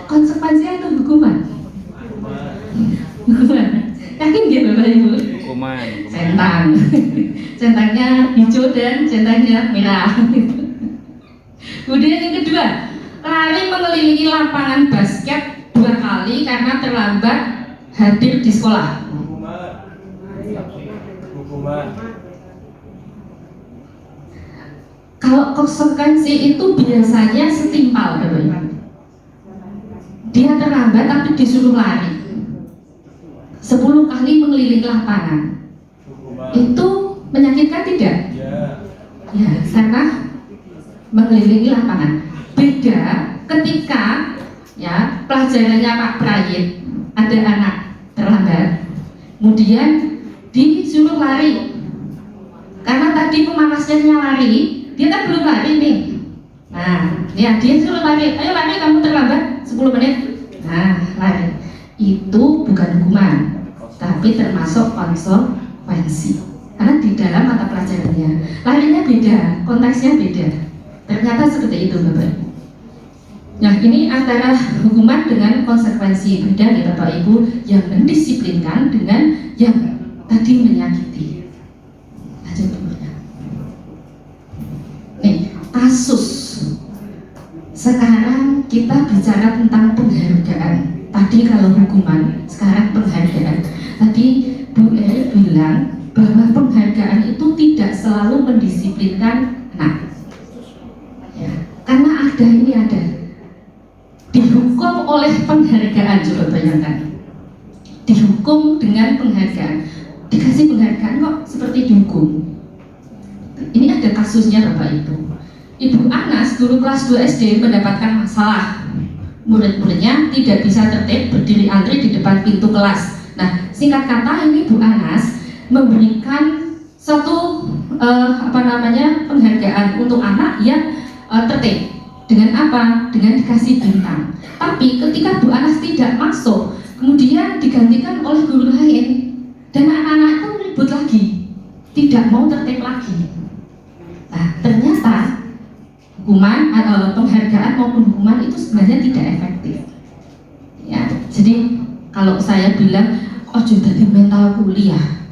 Konsekuensi atau hukuman? Hukuman. Yakin gak Bapak Ibu? Hukuman. Centang. Centangnya hijau dan centangnya merah. Kemudian yang kedua, lari mengelilingi lapangan basket 2 kali karena terlambat hadir di sekolah. Hukuman. Kalau konsekuensi itu biasanya setimpal, Bapak Ibu. Dia terlambat tapi disuruh lari 10 kali mengelilingi lapangan. Itu menyakitkan tidak? Ya, karena mengelilingi lapangan. Beda ketika ya pelajarannya Pak Prayit, ada anak terlambat, kemudian disuruh lari karena tadi pemalasnya lari, dia kan belum lari nih. Nah, ya dia suruh lari, ayo lari kamu terlambat 10 menit. Nah, lari. Itu bukan hukuman, tapi termasuk konsekuensi. Karena di dalam mata pelajarannya, larinya beda, konteksnya beda. Ternyata seperti itu Bapak Ibu. Nah, ini antara hukuman dengan konsekuensi, beda ya Bapak Ibu, yang mendisiplinkan dengan yang tadi menyakiti. Lanjut berikutnya. Nih, kasus. Sekarang kita bicara tentang penghargaan. Tadi kalau hukuman, sekarang penghargaan. Tadi Bu Eri bilang bahwa penghargaan itu tidak selalu mendisiplinkan anak. Ya, karena ada dihukum oleh penghargaan, coba bayangkan. Dihukum dengan penghargaan. Dikasih penghargaan kok seperti dihukum. Ini ada kasusnya Bapak Ibu. Ibu Anas, guru kelas 2 SD mendapatkan masalah. Murid-muridnya tidak bisa tertib berdiri antri di depan pintu kelas. Nah, singkat kata ini Bu Anas memberikan satu penghargaan untuk anak yang tertib. Dengan apa? Dengan dikasih bintang. Tapi ketika Bu Anas tidak masuk, kemudian digantikan oleh guru lain, dan anak-anak itu ribut lagi, tidak mau tertib lagi. Nah, ternyata hukuman atau penghargaan maupun hukuman itu sebenarnya tidak efektif. Ya, jadi kalau saya bilang, oh jadi mental kuliah,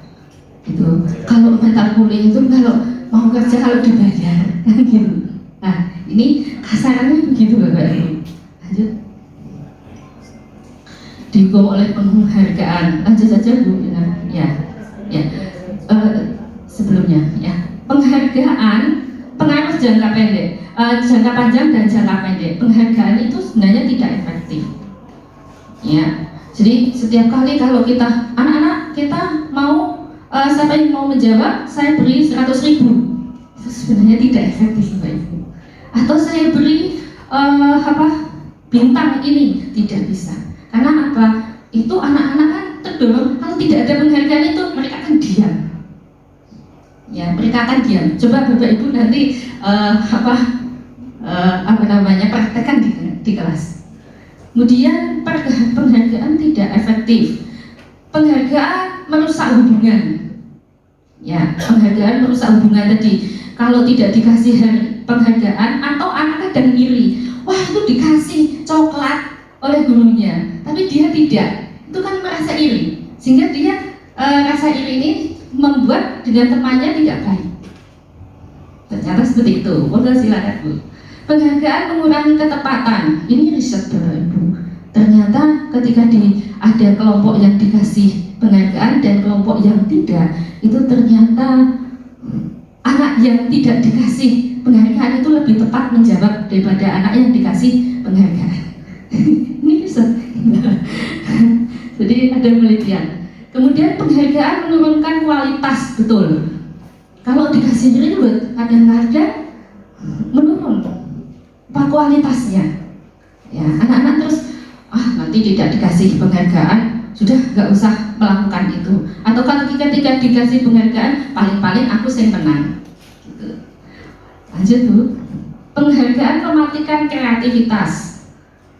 gitu. Kalau mental kuliah itu kalau mau kerja kalau dibayar, kan gitu. Nah, ini kasarannya begitu Bapak Ibu. Lanjut. Dihukum oleh penghargaan. Lanjut saja Bu. Sebelumnya ya. Penghargaan pengaruh jangka pendek, jangka panjang dan jangka pendek. Penghargaan itu sebenarnya tidak efektif. Ya. Jadi setiap kali kalau kita anak-anak kita mau siapa yang mau menjawab, saya beri 100.000. Itu sebenarnya tidak efektif Bapak Ibu. atau saya beri bintang ini, tidak bisa. Karena apa? Itu anak-anak kan terdorong, kalau tidak ada penghargaan itu mereka akan diam. Ya, mereka akan diam. Coba Bapak Ibu nanti praktekkan di kelas. Kemudian penghargaan tidak efektif. Penghargaan merusak hubungan. Ya, penghargaan merusak hubungan tadi. Kalau tidak dikasih penghargaan atau anak kadang ngiri, wah itu dikasih coklat oleh gurunya, tapi dia tidak, itu kan merasa iri, sehingga dia rasa iri ini membuat dengan temannya tidak baik. Ternyata seperti itu. Modal silakan Bu. Penghargaan mengurangi ketepatan. Ini riset Bapak Ibu. Ternyata ketika ada kelompok yang dikasih penghargaan dan kelompok yang tidak, itu ternyata anak yang tidak dikasih penghargaan itu lebih tepat menjawab daripada anak yang dikasih penghargaan. Ini riset. Jadi ada penelitian. Kemudian penghargaan menurunkan kualitas, betul. Kalau dikasih reward, kadang-kadang menurun kualitasnya. Ya, anak-anak terus nanti tidak dikasih penghargaan, sudah nggak usah melakukan itu. Atau kalau ketika dikasih penghargaan, paling-paling aku yang menang. Gitu. Lanjut Bu. Penghargaan mematikan kreativitas.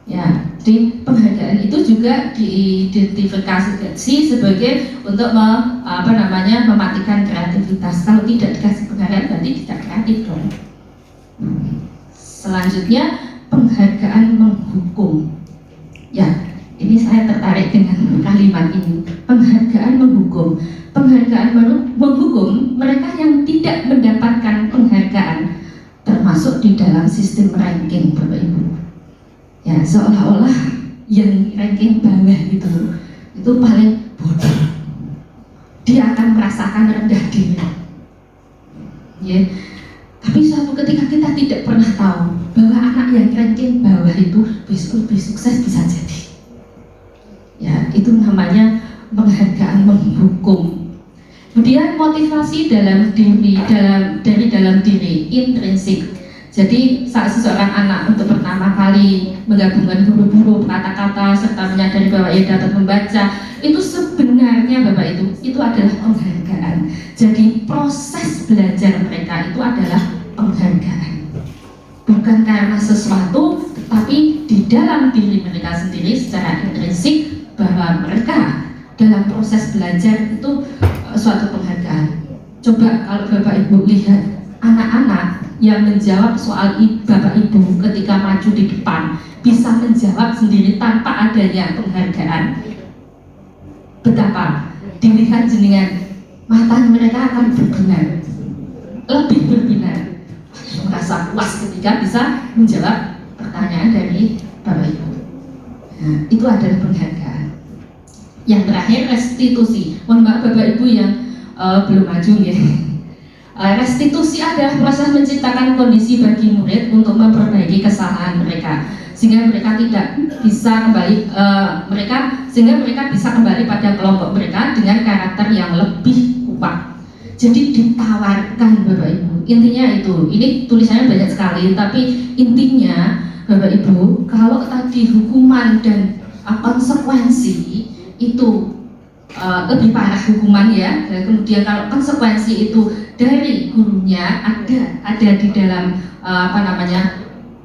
Ya, jadi penghargaan itu juga diidentifikasi sebagai untuk mematikan kreativitas. Kalau tidak dikasih penghargaan berarti tidak kreatif dong. Selanjutnya penghargaan menghukum. Ya, ini saya tertarik dengan kalimat ini. Penghargaan menghukum. Penghargaan menghukum mereka yang tidak mendapatkan penghargaan, termasuk di dalam sistem ranking Bapak Ibu. Ya, seolah-olah yang ranking bawah itu paling bodoh. Dia akan merasakan rendah diri. Ya. Tapi suatu ketika kita tidak pernah tahu bahwa anak yang ranking bawah itu besok lebih sukses bisa jadi. Ya, itu namanya penghargaan menghukum. Kemudian motivasi dari dalam diri, intrinsik. Jadi saat seseorang anak untuk pertama kali menggabungkan huruf-huruf, kata-kata, serta menyadari bahwa ia dapat membaca, itu sebenarnya Bapak itu adalah penghargaan. Jadi proses belajar mereka itu adalah penghargaan. Bukan karena sesuatu, tetapi di dalam diri mereka sendiri secara intrinsik bahwa mereka dalam proses belajar itu suatu penghargaan. Coba kalau Bapak Ibu lihat anak-anak yang menjawab soal Bapak Ibu ketika maju di depan bisa menjawab sendiri tanpa adanya penghargaan. Betapa dilihat jenengan mata mereka akan berbinar, lebih berbinar, merasa puas ketika bisa menjawab pertanyaan dari Bapak Ibu. Nah, itu adalah penghargaan. Yang terakhir restitusi. Mohon maaf Bapak Ibu yang belum maju ya. Restitusi adalah proses menciptakan kondisi bagi murid untuk memperbaiki kesalahan mereka sehingga mereka tidak bisa kembali sehingga mereka bisa kembali pada kelompok mereka dengan karakter yang lebih kuat. Jadi ditawarkan Bapak Ibu. Intinya itu. Ini tulisannya banyak sekali, tapi intinya Bapak Ibu, kalau tadi hukuman dan konsekuensi itu lebih parah hukuman ya. Dan kemudian kalau konsekuensi itu dari gurunya ada di dalam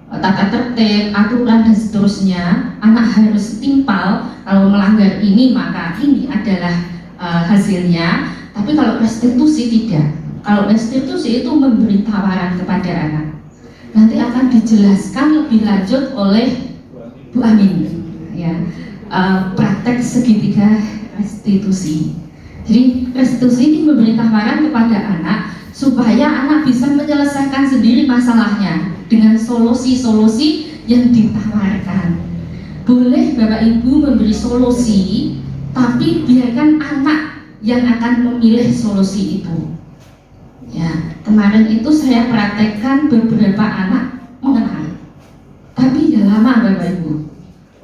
tata tertib, aturan dan seterusnya, anak harus timpal. Kalau melanggar ini maka ini adalah hasilnya. Tapi kalau restitusi tidak. Kalau restitusi itu memberi tawaran kepada anak. Nanti akan dijelaskan lebih lanjut oleh Bu Amin. Ya, praktek segitiga restitusi. Jadi restitusi ini memberi tawaran kepada anak supaya anak bisa menyelesaikan sendiri masalahnya dengan solusi-solusi yang ditawarkan. Boleh Bapak Ibu memberi solusi, tapi biarkan anak yang akan memilih solusi itu. Ya, kemarin itu saya praktekkan beberapa anak mengenal, tapi ya lama Bapak Ibu.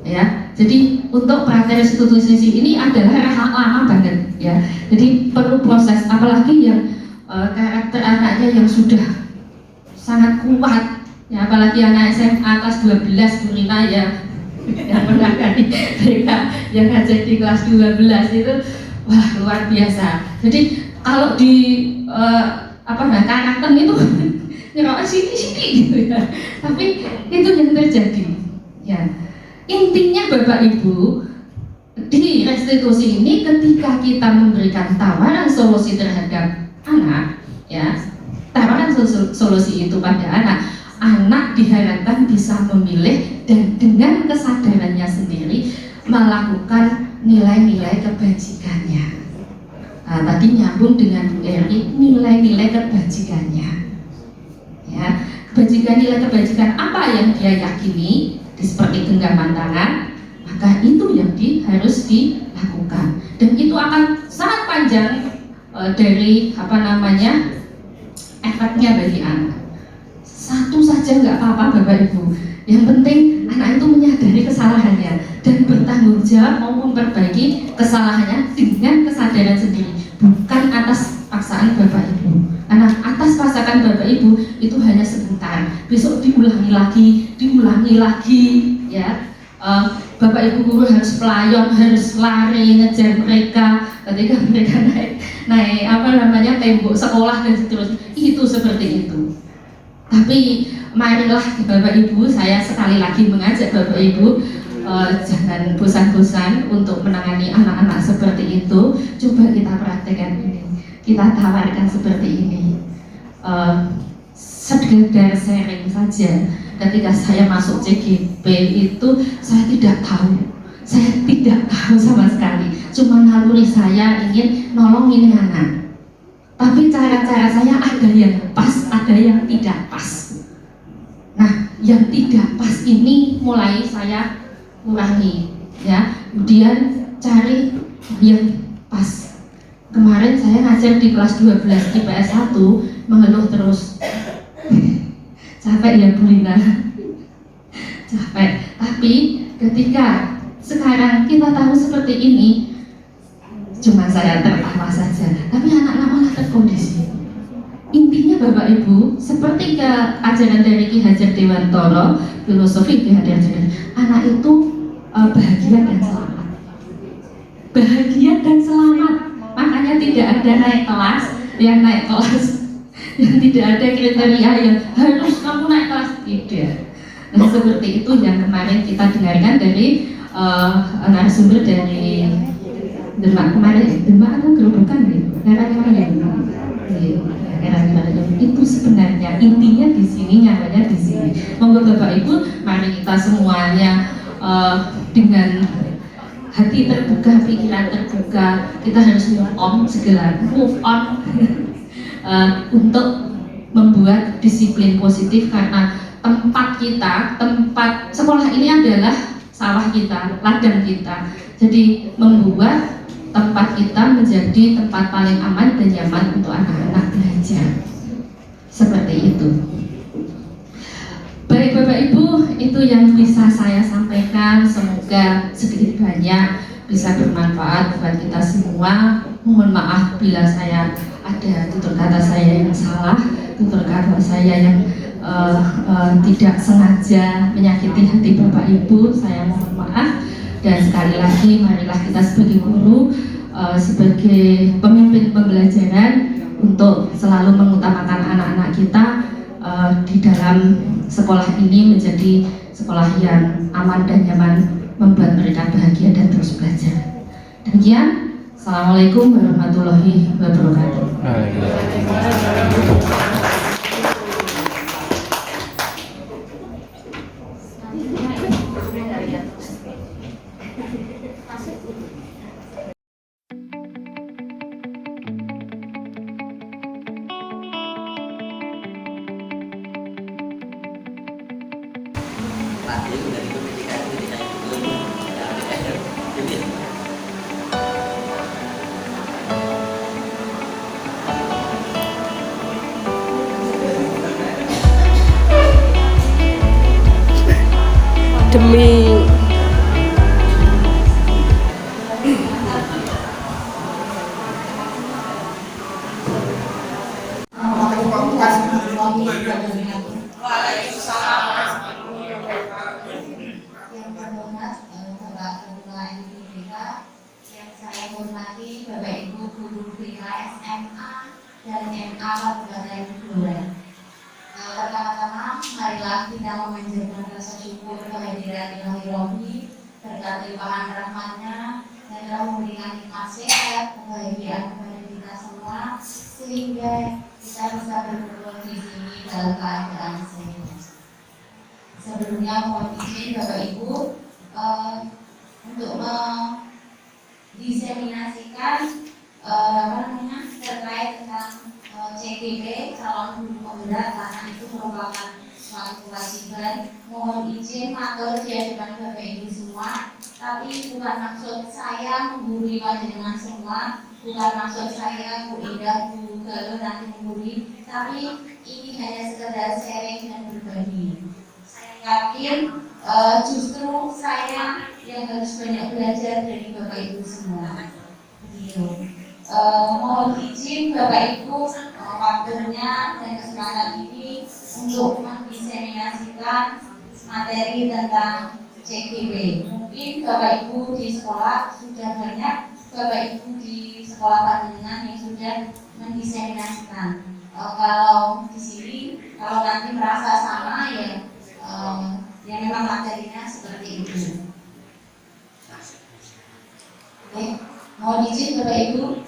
Ya, jadi untuk praktek restitusi ini adalah lama banget ya. Jadi perlu proses, apalagi yang karakter anaknya yang sudah sangat kuat, Ya, apalagi anak SMA kelas 12 Bu Rina ya yang pernah kali mereka yang ngajar di kelas 12 itu wah luar biasa. Jadi kalau di karakter itu ngerokok sini gitu ya. Tapi itu yang terjadi. Ya. Intinya Bapak Ibu di restitusi ini ketika kita memberikan tawaran solusi terhadap anak, ya, tawaran solusi itu pada anak diharapkan bisa memilih dan dengan kesadarannya sendiri melakukan nilai-nilai kebajikannya. Nah, tadi nyambung dengan Bu Eri, nilai-nilai kebajikannya. Ya, nilai kebajikan apa yang dia yakini, seperti genggaman tangan, maka itu yang harus dilakukan. Dan itu akan sangat panjang dari efeknya bagi anak. Satu saja nggak apa-apa Bapak Ibu. Yang penting anak itu menyadari kesalahannya dan bertanggung jawab mau memperbaiki kesalahannya dengan kesadaran sendiri, bukan atas paksaan Bapak Ibu. Karena atas paksaan Bapak Ibu itu hanya sebentar, besok diulangi lagi, ya. Bapak Ibu guru harus pelayon, harus lari ngejar mereka ketika mereka naik tembok sekolah dan seterusnya. Itu seperti itu. Tapi marilah Bapak Ibu, saya sekali lagi mengajak Bapak Ibu jangan bosan-bosan untuk menangani anak-anak seperti itu. Coba kita praktekkan ini, kita tawarkan seperti ini. Sekedar sharing saja. Ketika saya masuk CGP itu saya tidak tahu sama sekali. Cuma naluri saya ingin nolongin anak. Tapi cara-cara saya ada yang pas, ada yang tidak pas. Nah, yang tidak pas ini mulai saya kurangi, ya. Kemudian cari yang pas. Kemarin saya ngajar di kelas 12 IPS 1 mengeluh terus. Capek ya Bu Lina, capek. Tapi ketika sekarang kita tahu seperti ini, cuma saya tertawa saja. Tapi anak-anak malah terkondisi. Intinya Bapak Ibu, seperti ajaran dari Ki Hajar Dewantoro, filosofi Ki Hajar Dewantoro, anak itu bahagia dan selamat. Bahagia dan selamat. Makanya tidak ada naik kelas, yang tidak ada kriteria yang harus kamu naik kelas, tidak. Nah seperti itu yang kemarin kita dengarkan dari narasumber dari Demak kemarin. Demak atau Gerobokan gitu, itu sebenarnya intinya di sini, nyawanya di sini. Monggo Bapak Ibu, mari kita semuanya dengan hati terbuka, pikiran terbuka, kita harus move on untuk membuat disiplin positif, karena tempat sekolah ini adalah sawah kita, ladang kita. Jadi membuat tempat kita menjadi tempat paling aman dan nyaman untuk anak-anak belajar. Seperti itu. Baik Bapak Ibu, itu yang bisa saya sampaikan. Semoga sedikit banyak bisa bermanfaat buat kita semua. Mohon maaf bila saya ada tutur kata saya yang salah, tutur kata saya yang tidak sengaja menyakiti hati Bapak Ibu. Saya mohon maaf. Dan sekali lagi, marilah kita sebagai guru, sebagai pemimpin pembelajaran untuk selalu mengutamakan anak-anak kita di dalam sekolah ini menjadi sekolah yang aman dan nyaman, membuat mereka bahagia dan terus belajar. Demikian, Assalamualaikum warahmatullahi wabarakatuh. Demi Waalaikumsalam. awal kepada Ibu Blora. Pertama-tama, marilah kita memanjatkan rasa syukur kehadiran Ilahi Robi berkat limpahan rahmatnya yang telah memberikan nikmat sehat, kebahagiaan kepada kita semua sehingga kita bisa berkumpul di sini dalam keadaan sehat. Sebelumnya mohon izin Bapak Ibu untuk mendiseminasikan terkait tentang CGP calon guru penggerak karena itu merupakan suatu kewajiban. Mohon izin matur di hadapan Bapak Ibu semua, tapi bukan maksud saya menggurui panjenengan semua, bukan maksud saya Bu Indah, Bu Galuh nanti menggurui, tapi ini hanya sekedar sharing dan berbagi. Saya yakin justru saya yang harus banyak belajar dari Bapak Ibu semua. Begitu. Mohon izin Bapak Ibu waktunya dan kesempatan ini untuk mendiseminasikan materi tentang CGP. Mungkin Bapak Ibu di sekolah sudah banyak, Bapak Ibu di sekolah panjenengan yang sudah mendiseminasikan. Kalau di sini, kalau nanti merasa sama ya memang materinya seperti itu. Oke, mohon izin Bapak Ibu.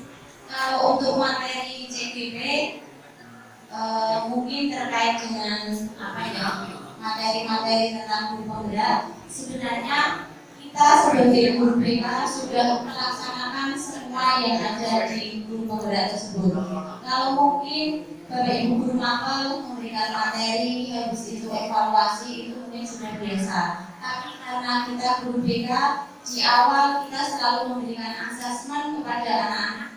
Kalau untuk materi CGP mungkin terkait dengan materi-materi tentang guru penggerak, sebenarnya kita sebagai guru BK sudah melaksanakan semua yang ada di guru penggerak tersebut. Kalau mungkin Bapak Ibu guru mapel memberikan materi, habis itu evaluasi, itu mungkin sudah biasa. Tapi karena kita guru BK, di awal kita selalu memberikan asesmen kepada anak-anak.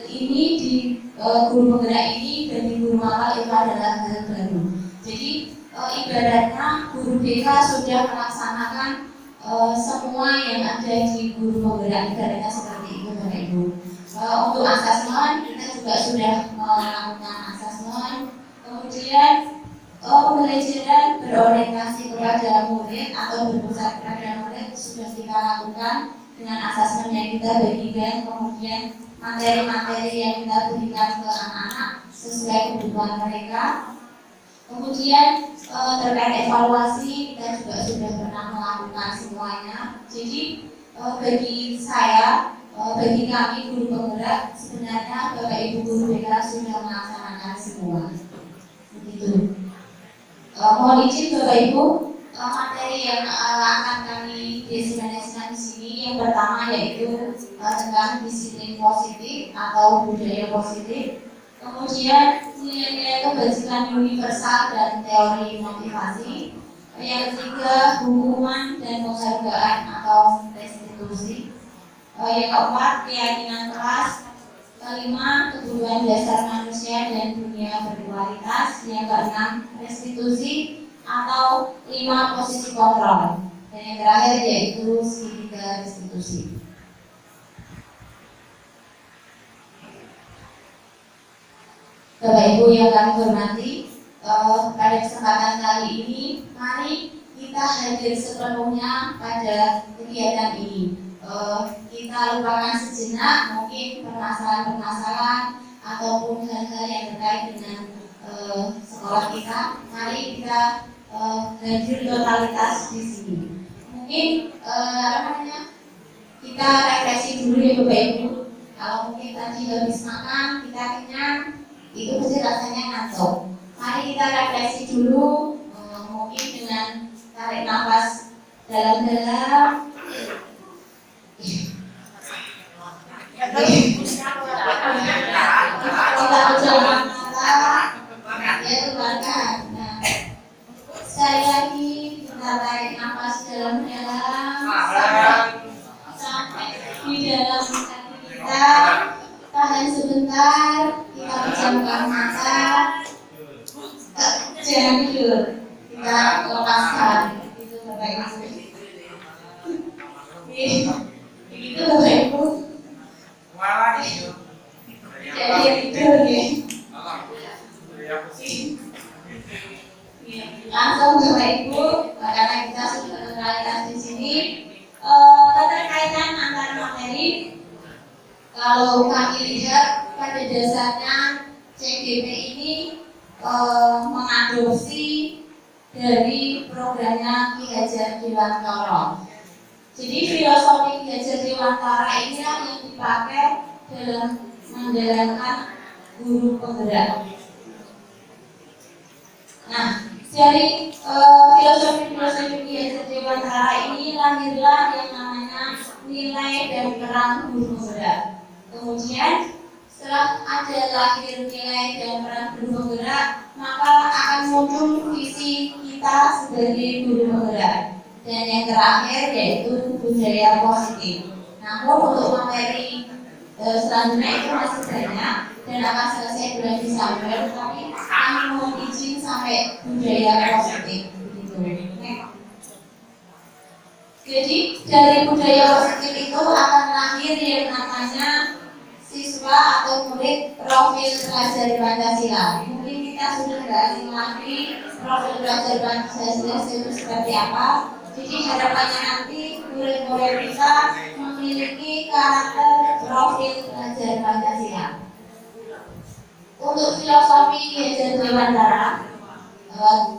Ini di guru penggerak ini dan di guru mapel itu adalah hal baru. Jadi ibaratnya guru BK sudah melaksanakan semua yang ada di guru penggerak, ibaratnya seperti itu Bapak Ibu. Untuk asesmen kita juga sudah melakukan asesmen, kemudian pembelajaran berorientasi kepada murid atau berpusat kepada murid sudah kita lakukan dengan asesmen yang kita bagikan, kemudian materi-materi yang kita berikan ke anak-anak sesuai kebutuhan mereka. Kemudian terkait evaluasi kita juga sudah pernah melakukan semuanya. Jadi bagi saya, bagi kami guru penggerak, sebenarnya Bapak Ibu guru BK sudah melaksanakan semua. Begitu. Mohon izin Bapak Ibu, materi yang akan kami diseminasikan di sini yang pertama yaitu tentang disiplin positif atau budaya positif, kemudian nilai-nilai kebajikan universal dan teori motivasi, yang ketiga hukuman dan penghargaan atau restitusi, yang keempat keyakinan keras, kelima kebutuhan dasar manusia dan dunia berkualitas, yang keenam restitusi atau 5 posisi kontrol, dan yang terakhir yaitu segitiga restitusi. Bapak Ibu yang kami hormati, pada kesempatan kali ini mari kita hadir sepenuhnya pada kegiatan ini. Kita lupakan sejenak mungkin permasalahan-permasalahan ataupun hal-hal yang terkait dengan sekolah kita. Mari kita hadir totalitas di sini. Mungkin kita refleksi dulu ya Bapak Ibu. Kalau mungkin tadi habis makan kita kenyang, itu pasti rasanya ngantuk. Mari kita refleksi dulu, mungkin dengan tarik nafas dalam-dalam. Kita pejamkan mata, ya keluarkan. Nah, sekali lagi kita tarik nafas dalam-dalam sampai di dalam hati kita. Tahan sebentar, kita pejamkan mata, jangan tidur, kita lepaskan. Itu Bapak Ibu. Begitu Bapak Ibu. Jadi tidur ya. Langsung Bapak Ibu, karena kita sudah totalitas di sini, keterkaitan antara materi. Kalau kami lihat pada dasarnya CGP IGP ini mengadopsi dari programnya Ki Hajar Dewantara. Jadi filosofi Ki Hajar Dewantara inilah yang dipakai dalam menjalankan guru penggerak. Nah, dari filosofi Ki Hajar Dewantara ini lahirlah yang namanya nilai dan peran guru penggerak. Kemudian setelah ada lahir nilai dan peran guru penggerak, maka akan muncul visi kita sebagai guru penggerak. Dan yang terakhir yaitu budaya positif. Namun untuk materi selanjutnya itu masih banyak dan akan selesai bulan Desember, tapi kami mohon izin sampai budaya positif. Jadi dari budaya positif itu akan lahir yang namanya siswa atau murid profil pelajar Pancasila. Mungkin kita sudah tidak asing lagi profil pelajar Pancasila itu seperti apa. Jadi harapannya nanti murid-murid kita memiliki karakter profil pelajar Pancasila. Untuk filosofi Ki Hajar Dewantara,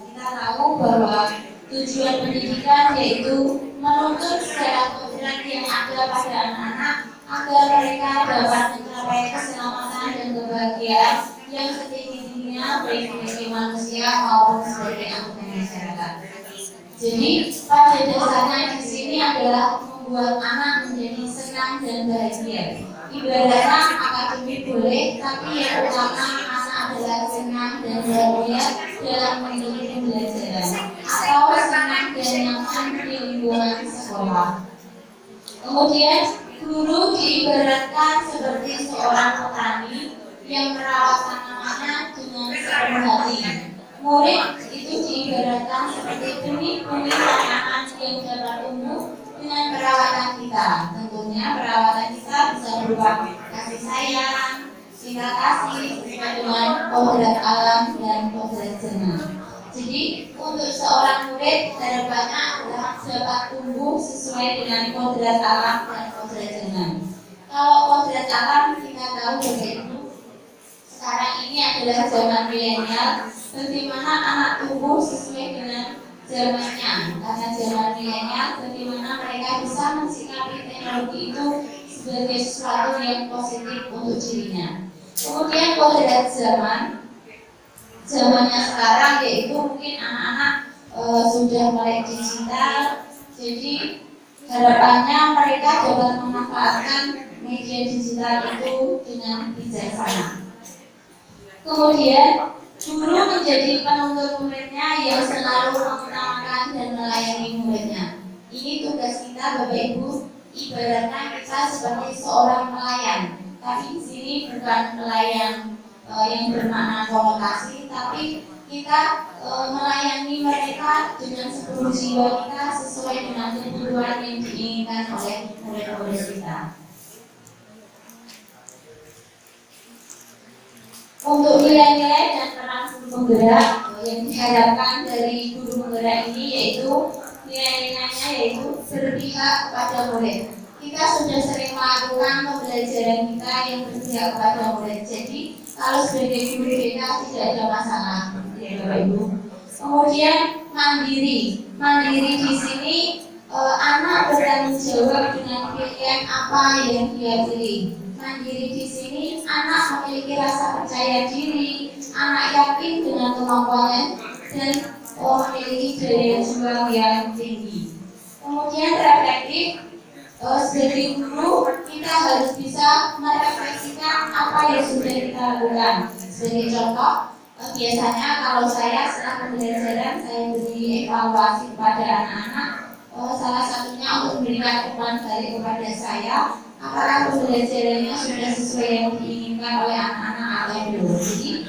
kita tahu bahwa tujuan pendidikan yaitu menuntut segala kebenaran yang ada pada anak-anak agar mereka dapat mencapai keselamatan dan kebahagiaan yang setinggi-tingginya baik sebagai manusia maupun sebagai anggota masyarakat. Jadi pada dasarnya di sini adalah membuat anak menjadi senang dan bahagia. Ibaratnya akademik boleh, tapi yang utama anak adalah senang dan bahagia dalam mengikuti pembelajaran atau senang dan nyaman di lingkungan sekolah. Kemudian guru diibaratkan seperti seorang petani yang merawat tanamannya dengan sepenuh hati. Murid itu diibaratkan seperti benih-benih tanaman yang dapat tumbuh dengan perawatan kita. Tentunya perawatan kita bisa berupa kasih sayang, cinta kasih, sesuai dengan kodrat alam dan kodrat jenah. Jadi untuk seorang murid harapannya adalah dapat tumbuh sesuai dengan kodrat alam dan kodrat jenah. Kalau kodrat alam kita tahu Bapak Ibu, sekarang ini adalah zaman milenial. Bagaimana anak tumbuh sesuai dengan zamannya, karena zaman milenial bagaimana mereka bisa mensikapi teknologi itu sebagai sesuatu yang positif untuk dirinya. Kemudian kodrat zamannya sekarang yaitu mungkin anak-anak sudah melek digital, jadi harapannya mereka dapat memanfaatkan media digital itu dengan bijaksana. Kemudian guru menjadi penuntut muridnya yang selalu mengutamakan dan melayani muridnya. Ini tugas kita Bapak Ibu, ibaratnya kita seperti seorang pelayan. Tapi di sini bukan pelayan yang bermakna konotasi, tapi kita melayani mereka dengan sepenuh jiwa kita sesuai dengan kebutuhan yang diinginkan oleh murid-murid kita. Untuk nilai-nilai dan peran guru penggerak yang diharapkan dari guru penggerak ini yaitu nilai-nilainya yaitu berpihak kepada murid. Kita sudah sering melakukan pembelajaran kita yang berpihak kepada murid. Jadi kalau sebagai guru kita tidak ada masalah, ya Bapak Ibu. Kemudian mandiri di sini anak bertanggung jawab dengan pilihan apa yang dia pilih. Mandiri di sini anak memiliki rasa percaya diri, anak yakin dengan kemampuannya dan memiliki daya juang yang tinggi. Kemudian reflektif, sebagai guru kita harus bisa merefleksikan apa yang sudah kita lakukan. Sebagai contoh, biasanya kalau saya setelah pembelajaran saya beri evaluasi kepada anak-anak, salah satunya untuk memberikan umpan balik kepada saya. Apakah pembelajarannya sudah sesuai yang diinginkan oleh anak-anak atau belum? Jadi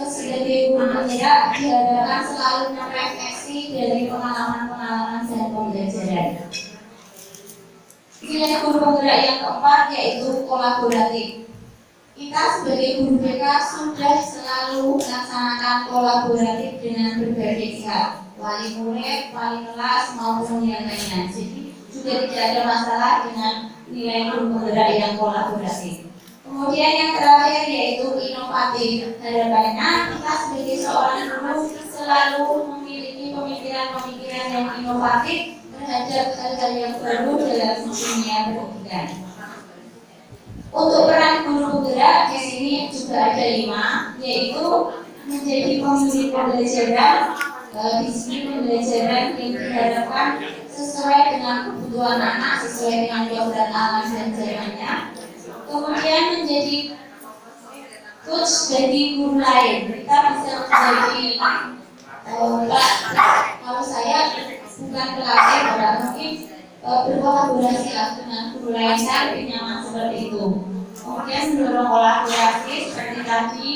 sebagai guru penggerak diharapkan selalu merefleksi dari pengalaman-pengalaman dan pembelajaran. Nilai guru penggerak yang keempat yaitu kolaboratif. Kita sebagai guru BK sudah selalu melaksanakan kolaboratif dengan berbagai pihak, wali murid, wali kelas maupun yang lainnya. Jadi juga tidak ada masalah dengan nilai guru penggerak yang kolaboratif. Kemudian yang terakhir yaitu inovatif. Harapannya kita sebagai seorang guru selalu memiliki pemikiran-pemikiran yang inovatif terhadap hal-hal yang baru dalam dunia pendidikan. Untuk peran guru penggerak di sini juga ada 5, yaitu menjadi pemimpin pembelajaran. Di sini pembelajaran yang diharapkan sesuai dengan kebutuhan anak, sesuai dengan keadaan alam dan zamannya. Kemudian menjadi coach bagi guru lain. Kita bisa menjadi kalau saya bukan pelatih, mungkin berkolaborasi dengan guru lain, saya lebih nyaman seperti itu. Kemudian mendorong kolaborasi seperti tadi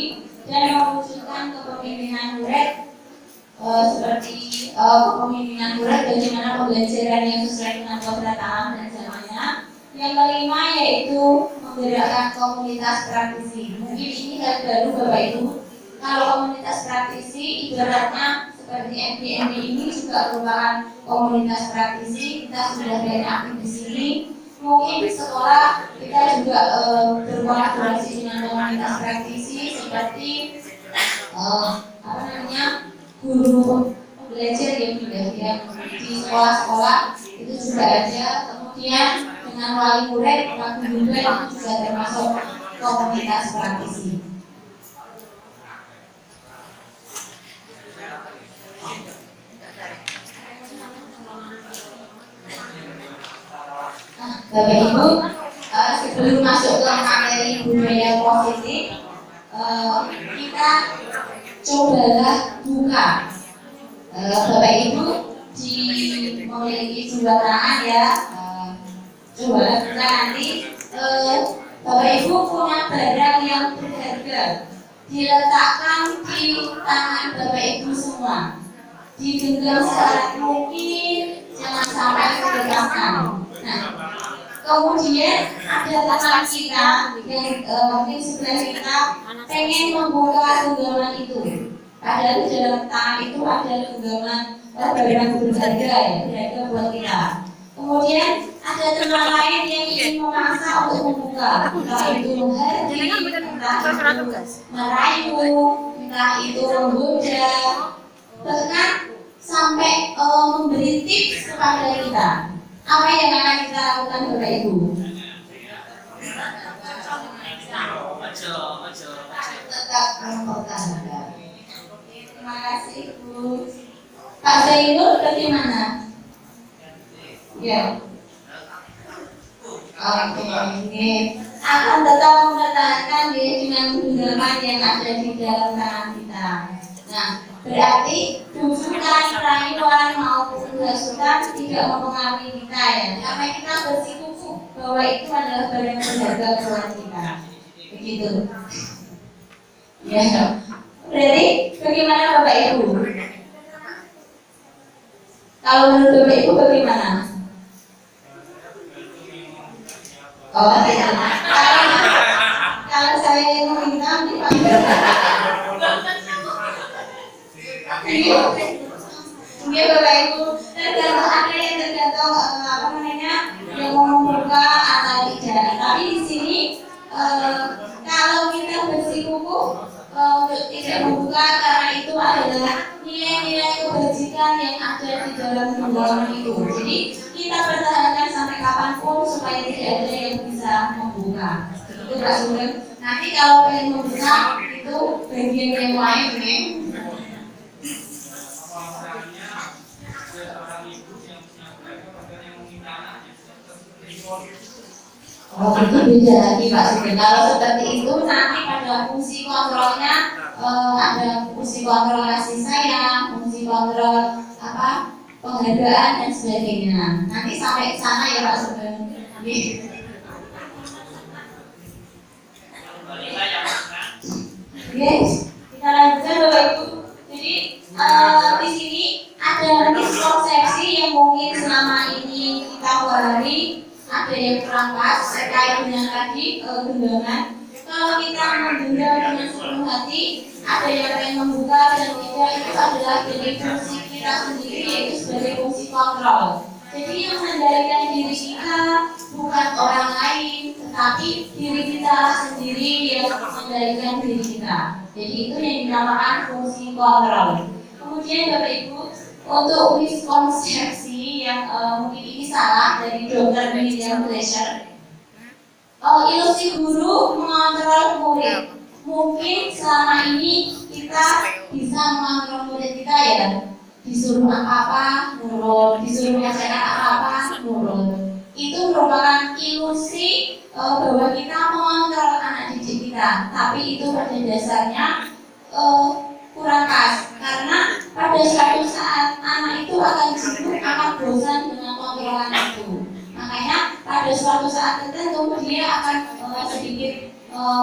dan mewujudkan kepemimpinan murid seperti kepemimpinan murid bagaimana pembelajaran yang sesuai dengan keadaan alam dan zamannya. Yang kelima yaitu menggerakkan komunitas praktisi. Mungkin ini hal baru Bapak Ibu. Kalau komunitas praktisi ibaratnya seperti MPMB ini juga merupakan komunitas praktisi. Kita sudah banyak aktif di sini. Mungkin di sekolah kita juga berkolaborasi dengan komunitas praktisi seperti guru belajar yang di sekolah-sekolah itu juga ada. Kemudian dengan wali murid, wali murid itu juga termasuk komunitas praktisi. Bapak Ibu, sebelum masuk ke materi budaya positif, kita cobalah buka. Bapak Ibu memiliki dua tangan ya. Cobalah buka nanti. Bapak Ibu punya barang yang berharga, diletakkan di tangan Bapak Ibu semua. Digenggam seerat mungkin, jangan sampai dilepaskan. Nah, kemudian ada tangan kita yang mungkin sebelah kita pengen membuka genggaman itu. Padahal di dalam tangan itu ada genggaman barang berharga ya, berharga buat kita. Kemudian ada teman lain yang ingin memaksa untuk membuka, entah itu menghardik, entah itu merayu, entah itu menggoda, bahkan sampai memberi tips kepada kita. Apa yang akan kita lakukan Bapak Ibu? Tetap mempertahankan. Terima kasih Bu. Pak Zainul bagaimana? Ya. Oke, ini akan tetap mempertahankan dengan genggaman yang ada di dalam tangan kita. Nah, berarti bukan rayuan maupun hasutan tidak mempengaruhi kita ya, karena kita bersikukuh bahwa itu adalah barang berharga buat kita. Begitu. Ya. Berarti bagaimana Bapak Ibu? Kalau menurut Bapak Ibu bagaimana? Oh, tidak. Kalau saya yang meminta, mungkin Bapak Ibu tergantung ada yang tergantung yang mau membuka atau tidak. Tapi di sini kalau kita bersikukuh untuk tidak membuka karena itu adalah nilai-nilai kebajikan yang ada di dalam genggaman itu. Jadi kita pertahankan sampai kapanpun supaya tidak ada yang bisa membuka. Itu Pak Sugeng. Nanti kalau pengen membuka itu bagian yang lain nih. Oh itu beda lagi Pak Sugeng. Kalau seperti itu nanti pada fungsi kontrolnya ada fungsi kontrol kasih sayang, fungsi kontrol penghargaan dan sebagainya. Nanti sampai ke sana ya Pak Sugeng. Yes, kita lanjutkan Bapak Ibu. Jadi di sini ada miskonsepsi yang mungkin selama ini kita wari, ada yang kurang pas terkait dengan tadi genggaman. Kalau kita menggenggam dengan sepenuh hati, ada yang pengen membuka dan tidak, itu adalah dari fungsi kita sendiri, yaitu sebagai fungsi kontrol. Jadi yang mengendalikan diri kita bukan orang lain, tapi diri kita sendiri yang mengendalikan diri kita. Jadi itu yang dinamakan fungsi kontrol. Kemudian Bapak Ibu, untuk miskonsepsi yang mungkin ini salah dari Dr. William Glasser, ilusi guru mengontrol murid. Mungkin selama ini kita bisa mengontrol murid kita ya, disuruh apa-apa nurut, disuruh mengerjakan apa-apa nurut. Itu merupakan ilusi bahwa kita mengontrol anak didik kita, tapi itu pada dasarnya kurang pas, karena pada suatu saat anak itu akan jenuh, akan bosan dengan kontrolan itu. Makanya pada suatu saat tertentu dia akan sedikit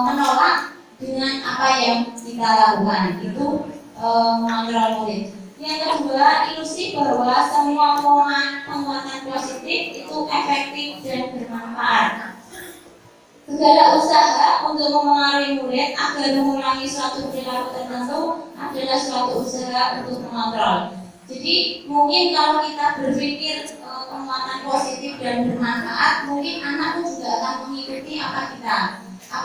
menolak dengan apa yang kita lakukan. Itu mengontrol murid. Yang kedua, ilusi bahwa semua penguatan positif itu efektif dan bermanfaat. Segala usaha untuk memengaruhi murid agar mengurangi suatu perilaku tertentu adalah suatu usaha untuk mengontrol. Jadi mungkin kalau kita berpikir penguatan positif dan bermanfaat, mungkin anak pun juga akan mengikuti apa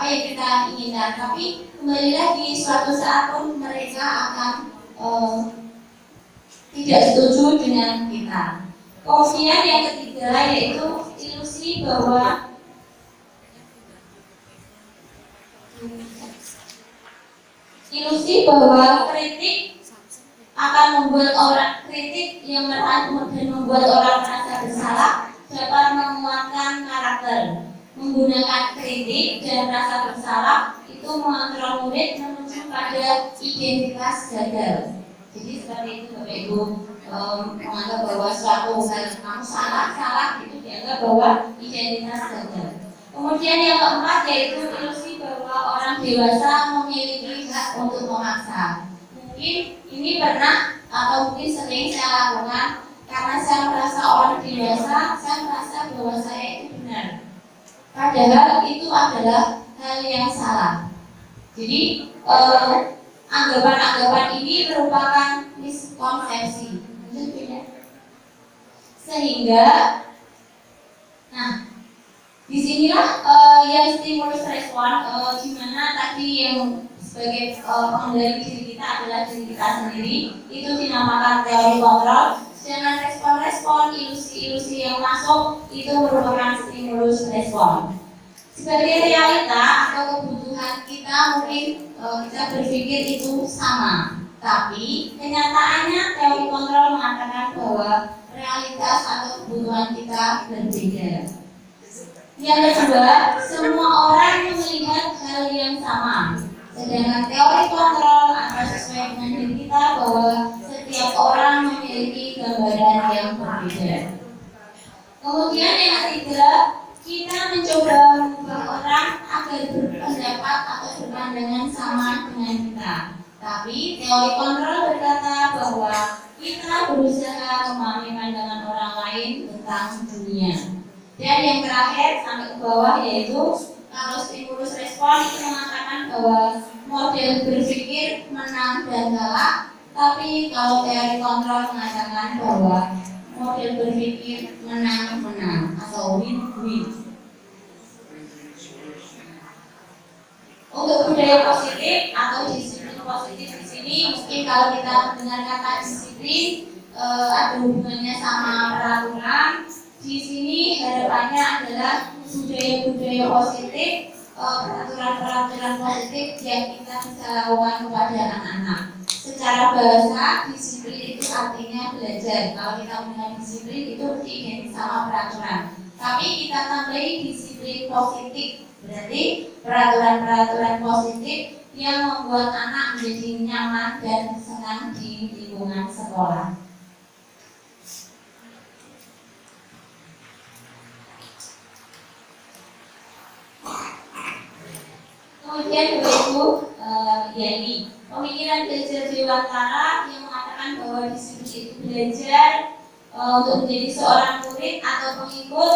yang kita inginkan. Tapi kembali lagi, suatu saat pun mereka akan tidak setuju dengan kita. Kemudian yang ketiga yaitu ilusi bahwa kritik akan membuat orang membuat orang merasa bersalah dapat menguatkan karakter. Menggunakan kritik dan rasa bersalah itu mengontrol murid menuju pada identitas gagal. Jadi seperti itu Bapak Ibu, menganggap bahwa suatu hal kamu salah itu dianggap bahwa identitas gagal. Kemudian yang keempat yaitu ilusi bahwa orang dewasa memiliki hak untuk memaksa. Mungkin ini pernah atau mungkin sering saya lakukan karena saya merasa orang dewasa, saya merasa bahwa saya itu benar. Padahal itu adalah hal yang salah. Jadi anggapan-anggapan ini merupakan miskonsepsi. Sehingga, disinilah yang stimulus respon, gimana tadi yang sebagai pengendali diri kita adalah diri kita sendiri, itu dinamakan teori kontrol. Sedangkan respon-respon, ilusi-ilusi yang masuk itu merupakan stimulus respon. Sebagai realita atau kebutuhan kita mungkin kita berpikir itu sama, tapi kenyataannya teori kontrol mengatakan bahwa realitas atau kebutuhan kita berbeda. Yang kedua, semua orang melihat hal yang sama. Sedangkan teori kontrol atau sesuai dengan diri kita bahwa setiap orang memiliki gambaran yang berbeda. Kemudian yang ketiga, kita mencoba mengubah orang agar berpendapat atau berpandangan sama dengan kita. Tapi teori kontrol berkata bahwa kita berusaha memahami pandangan orang lain tentang dunia. Dan yang terakhir sampai ke bawah yaitu kalau stimulus respon itu mengatakan bahwa model berpikir menang dan kalah, tapi kalau teori kontrol mengatakan bahwa model berpikir menang-menang atau win-win. Untuk budaya positif atau disiplin positif di sini, mungkin kalau kita mendengar kata disiplin ada hubungannya sama peraturan. Di sini harapannya adalah budaya-budaya positif, peraturan-peraturan positif yang kita bisa lakukan kepada anak-anak. Secara bahasa, disiplin itu artinya belajar. Kalau kita mengenal disiplin itu diidentikan sama peraturan. Tapi kita tambahi disiplin positif, berarti peraturan-peraturan positif yang membuat anak menjadi nyaman dan senang di lingkungan sekolah. Kemudian Ibu, ya ini pemikiran belajar dewantara yang mengatakan bahwa disiplin itu belajar untuk menjadi seorang murid atau pengikut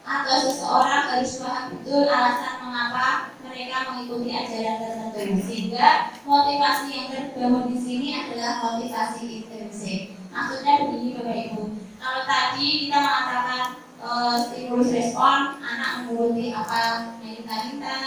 atau seseorang harus paham betul alasan mengapa mereka mengikuti ajaran tertentu, sehingga motivasi yang terbangun di sini adalah motivasi intrinsik. Maksudnya begini Bapak Ibu, kalau tadi kita mengatakan stimulus respon, anak menuruti apa yang kita minta,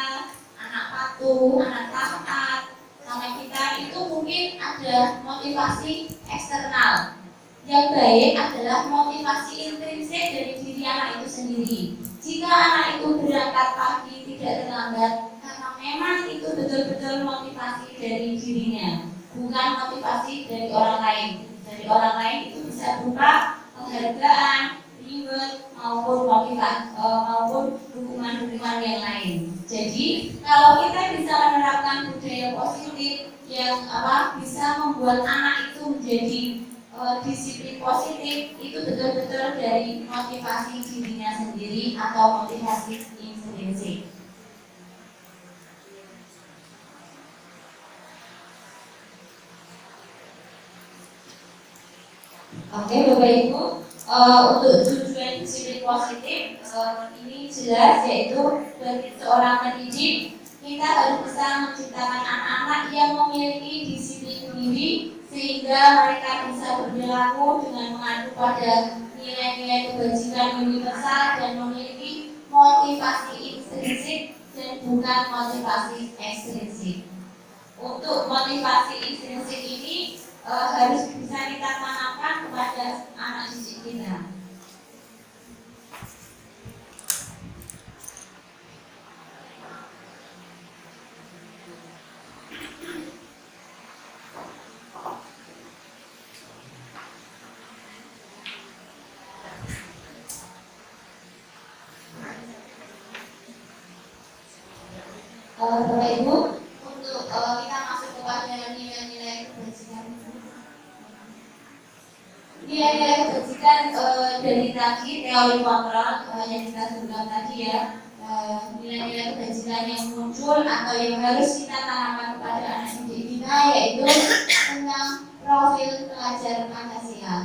anak patuh, anak taat sama kita, itu mungkin ada motivasi eksternal. Yang baik adalah motivasi intrinsik dari diri anak itu sendiri. Jika anak itu berangkat pagi tidak terlambat karena memang itu betul-betul motivasi dari dirinya, bukan motivasi dari orang lain. Dari orang lain itu bisa berupa penghargaan, reward, maupun motivasi maupun dukungan-dukungan yang lain. Jadi kalau kita bisa menerapkan budaya positif yang bisa membuat anak itu menjadi disiplin positif, itu betul-betul dari motivasi dirinya sendiri atau motivasi intrinsik. Oke, Bapak Ibu, untuk tujuan disiplin positif ini jelas, yaitu bagi seorang pendidik kita harus bisa menciptakan anak-anak yang memiliki disiplin diri sehingga mereka bisa berperilaku dengan mengacu pada nilai-nilai kebajikan universal dan memiliki motivasi intrinsik dan bukan motivasi ekstrinsik. Untuk motivasi intrinsik ini harus bisa kita tanamkan kepada anak didik kita. Bapak Ibu, untuk kita masuk kepada nilai-nilai kebajikan. Nilai-nilai kebajikan dari tadi teori kontrol yang kita sebutkan tadi ya, nilai-nilai kebajikan yang muncul atau yang harus kita tanamkan kepada anak didik kita, yaitu tentang profil pelajar Pancasila.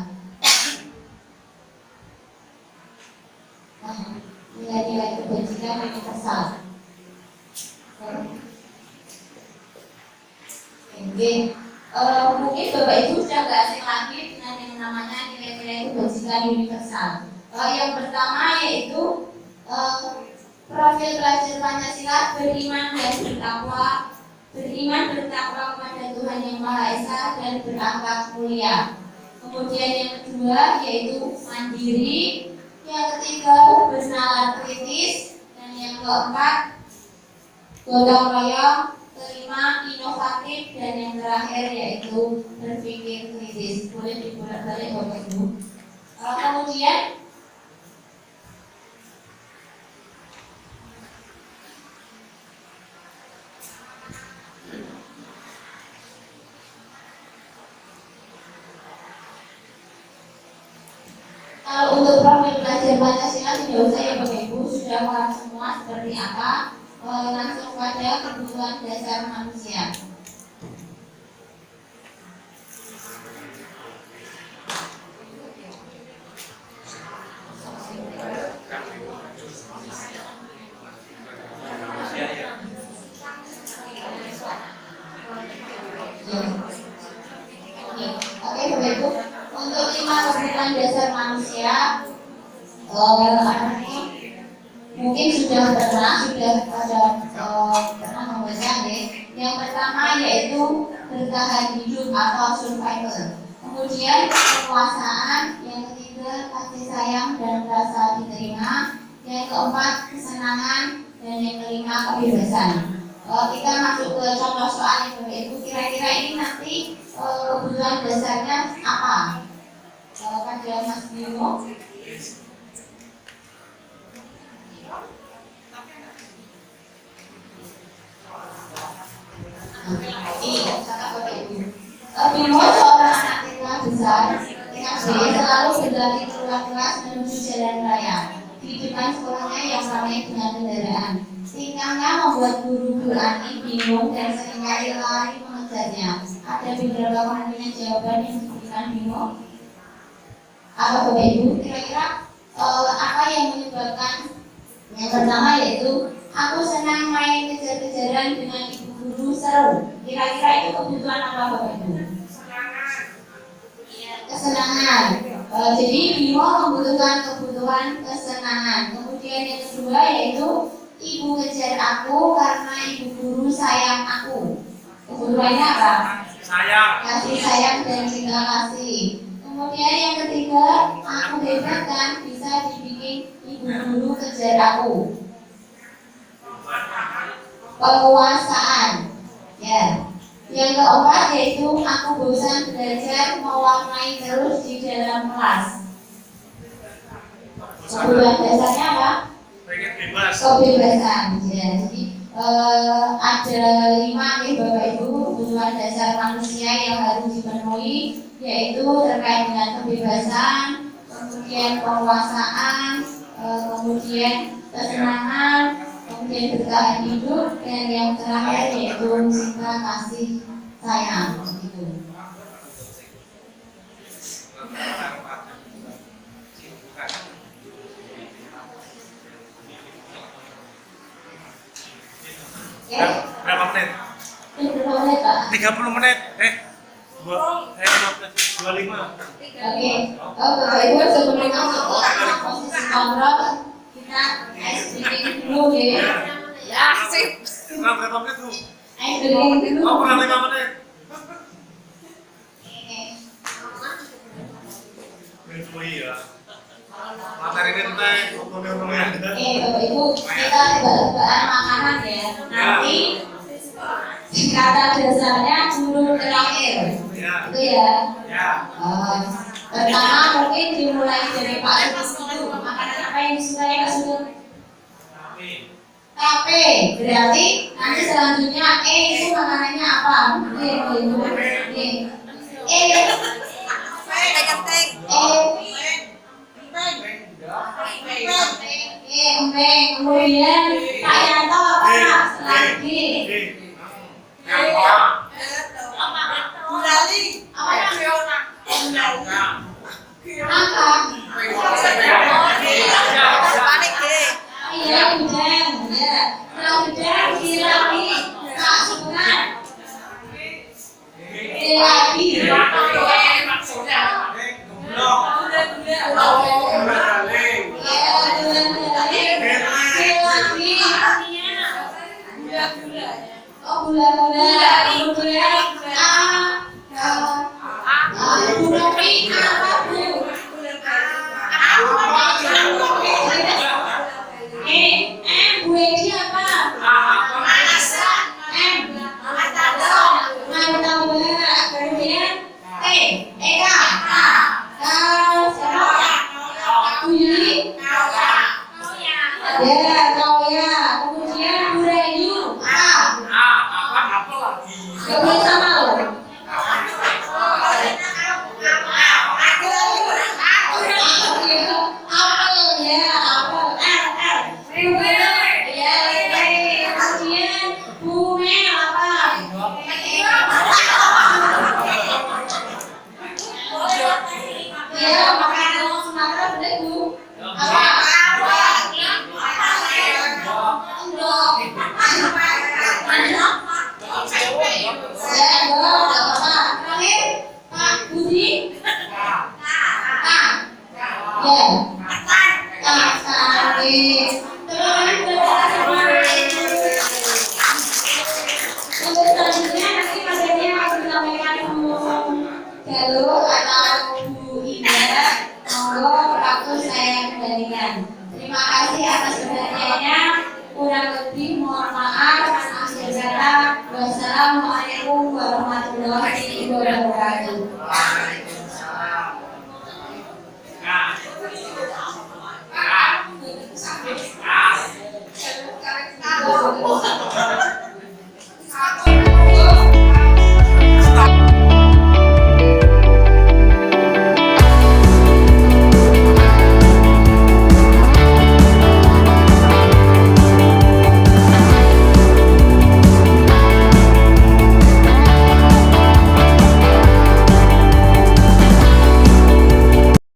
Nilai-nilai kebajikan universal. Mungkin Bapak Ibu sudah nggak asing lagi dengan yang namanya nilai-nilai kebajikan universal. Yang pertama yaitu profil pelajar Pancasila beriman dan bertakwa, kepada Tuhan Yang Maha Esa dan berakhlak mulia. Kemudian yang kedua yaitu mandiri, yang ketiga bernalar kritis, dan yang keempat gotong royong, kelima inovatif, dan yang terakhir yaitu berpikir kritis. Boleh dibolak-balik Bapak Ibu. Kemudian kalau untuk profil pelajar Pancasila tidak usah ya Bapak Ibu, sudah paham semua seperti apa. Langsung pada kebutuhan dasar manusia. Oke Bapak Ibu, untuk 5 kebutuhan dasar manusia mungkin sudah pernah membaca deh. Yang pertama yaitu bertahan hidup atau survival. Kemudian kekuasaan, yang ketiga kasih sayang dan rasa diterima, yang keempat kesenangan, dan yang kelima kebebasan. Kita masuk ke contoh soal Bapak Ibu. Kira-kira ini nanti kebutuhan dasarnya apa? Pada Mas Bimo. Bimo seorang anak TK besar, TKB, selalu berlari keluar kelas menuju jalan raya. Di depan sekolahnya yang ramai dengan kendaraan. Tingkahnya membuat guru Ani bingung dan seringkali lari mengejarnya. Ada beberapa kemungkinan jawaban yang diberikan Bimo. Apa Bapak Ibu? Kira-kira apa yang menyebabkan? Yang pertama yaitu aku senang main kejar-kejaran dengan ibu guru, seru. Kira-kira itu kebutuhan apa Bapak Ibu? Kesenangan. Jadi Bimo membutuhkan kebutuhan kesenangan. Kemudian Kemudian yang kedua yaitu ibu kejar aku karena ibu guru sayang aku. Keduanya apa? Sayang. Kasih sayang dan cinta kasih. Kemudian yang ketiga, aku hebat kan bisa dibikin ibu guru kejar aku. Penguasaan. Ya. Yang keempat yaitu aku bosan belajar mewarnai terus di dalam kelas. Kebutuhan dasarnya apa? Pengen bebas. Kebebasan. Ya, jadi ada 5 nih Bapak Ibu kebutuhan dasar manusia yang harus dipenuhi, yaitu terkait dengan kebebasan, kemudian penguasaan, kemudian kesenangan, kemudian bertahan hidup, dan yang terakhir yaitu cinta kasih sayang. Gitu. Berapa menit? Ini berapa menit Pak? 30 menit. 25. Oke, Bapak Ibu sebelum masuk ke posisi kontrol, kita ice breaking dulu ya. Berapa menit tuh? Ice breaking dulu. Oh, kurang 5 menit. Iya. Materi ini tentang ngomong-ngomong ya. Bapak Ibu, kita tebak-tebakan makanan ya. Nanti kata dasarnya huruf terakhir. Ya. Itu ya. Ya. Pertama mungkin dimulai dari Pak Sudut dulu. Makanan apa yang disukai Pak Sudut? Tape. Berarti nanti selanjutnya itu makanannya apa? Oke, Ibu. Empeng. Kemudian Pak Yanto apa Pak? Lagi. Iya, udang. Ya. Nah, udang dilagi. Tak sunat. Dilagi. Gula-gula. Kemudian terima kasih atas perhatiannya. Kurang lebih mohon maaf. Akhir kata, wassalamualaikum warahmatullahi wabarakatuh.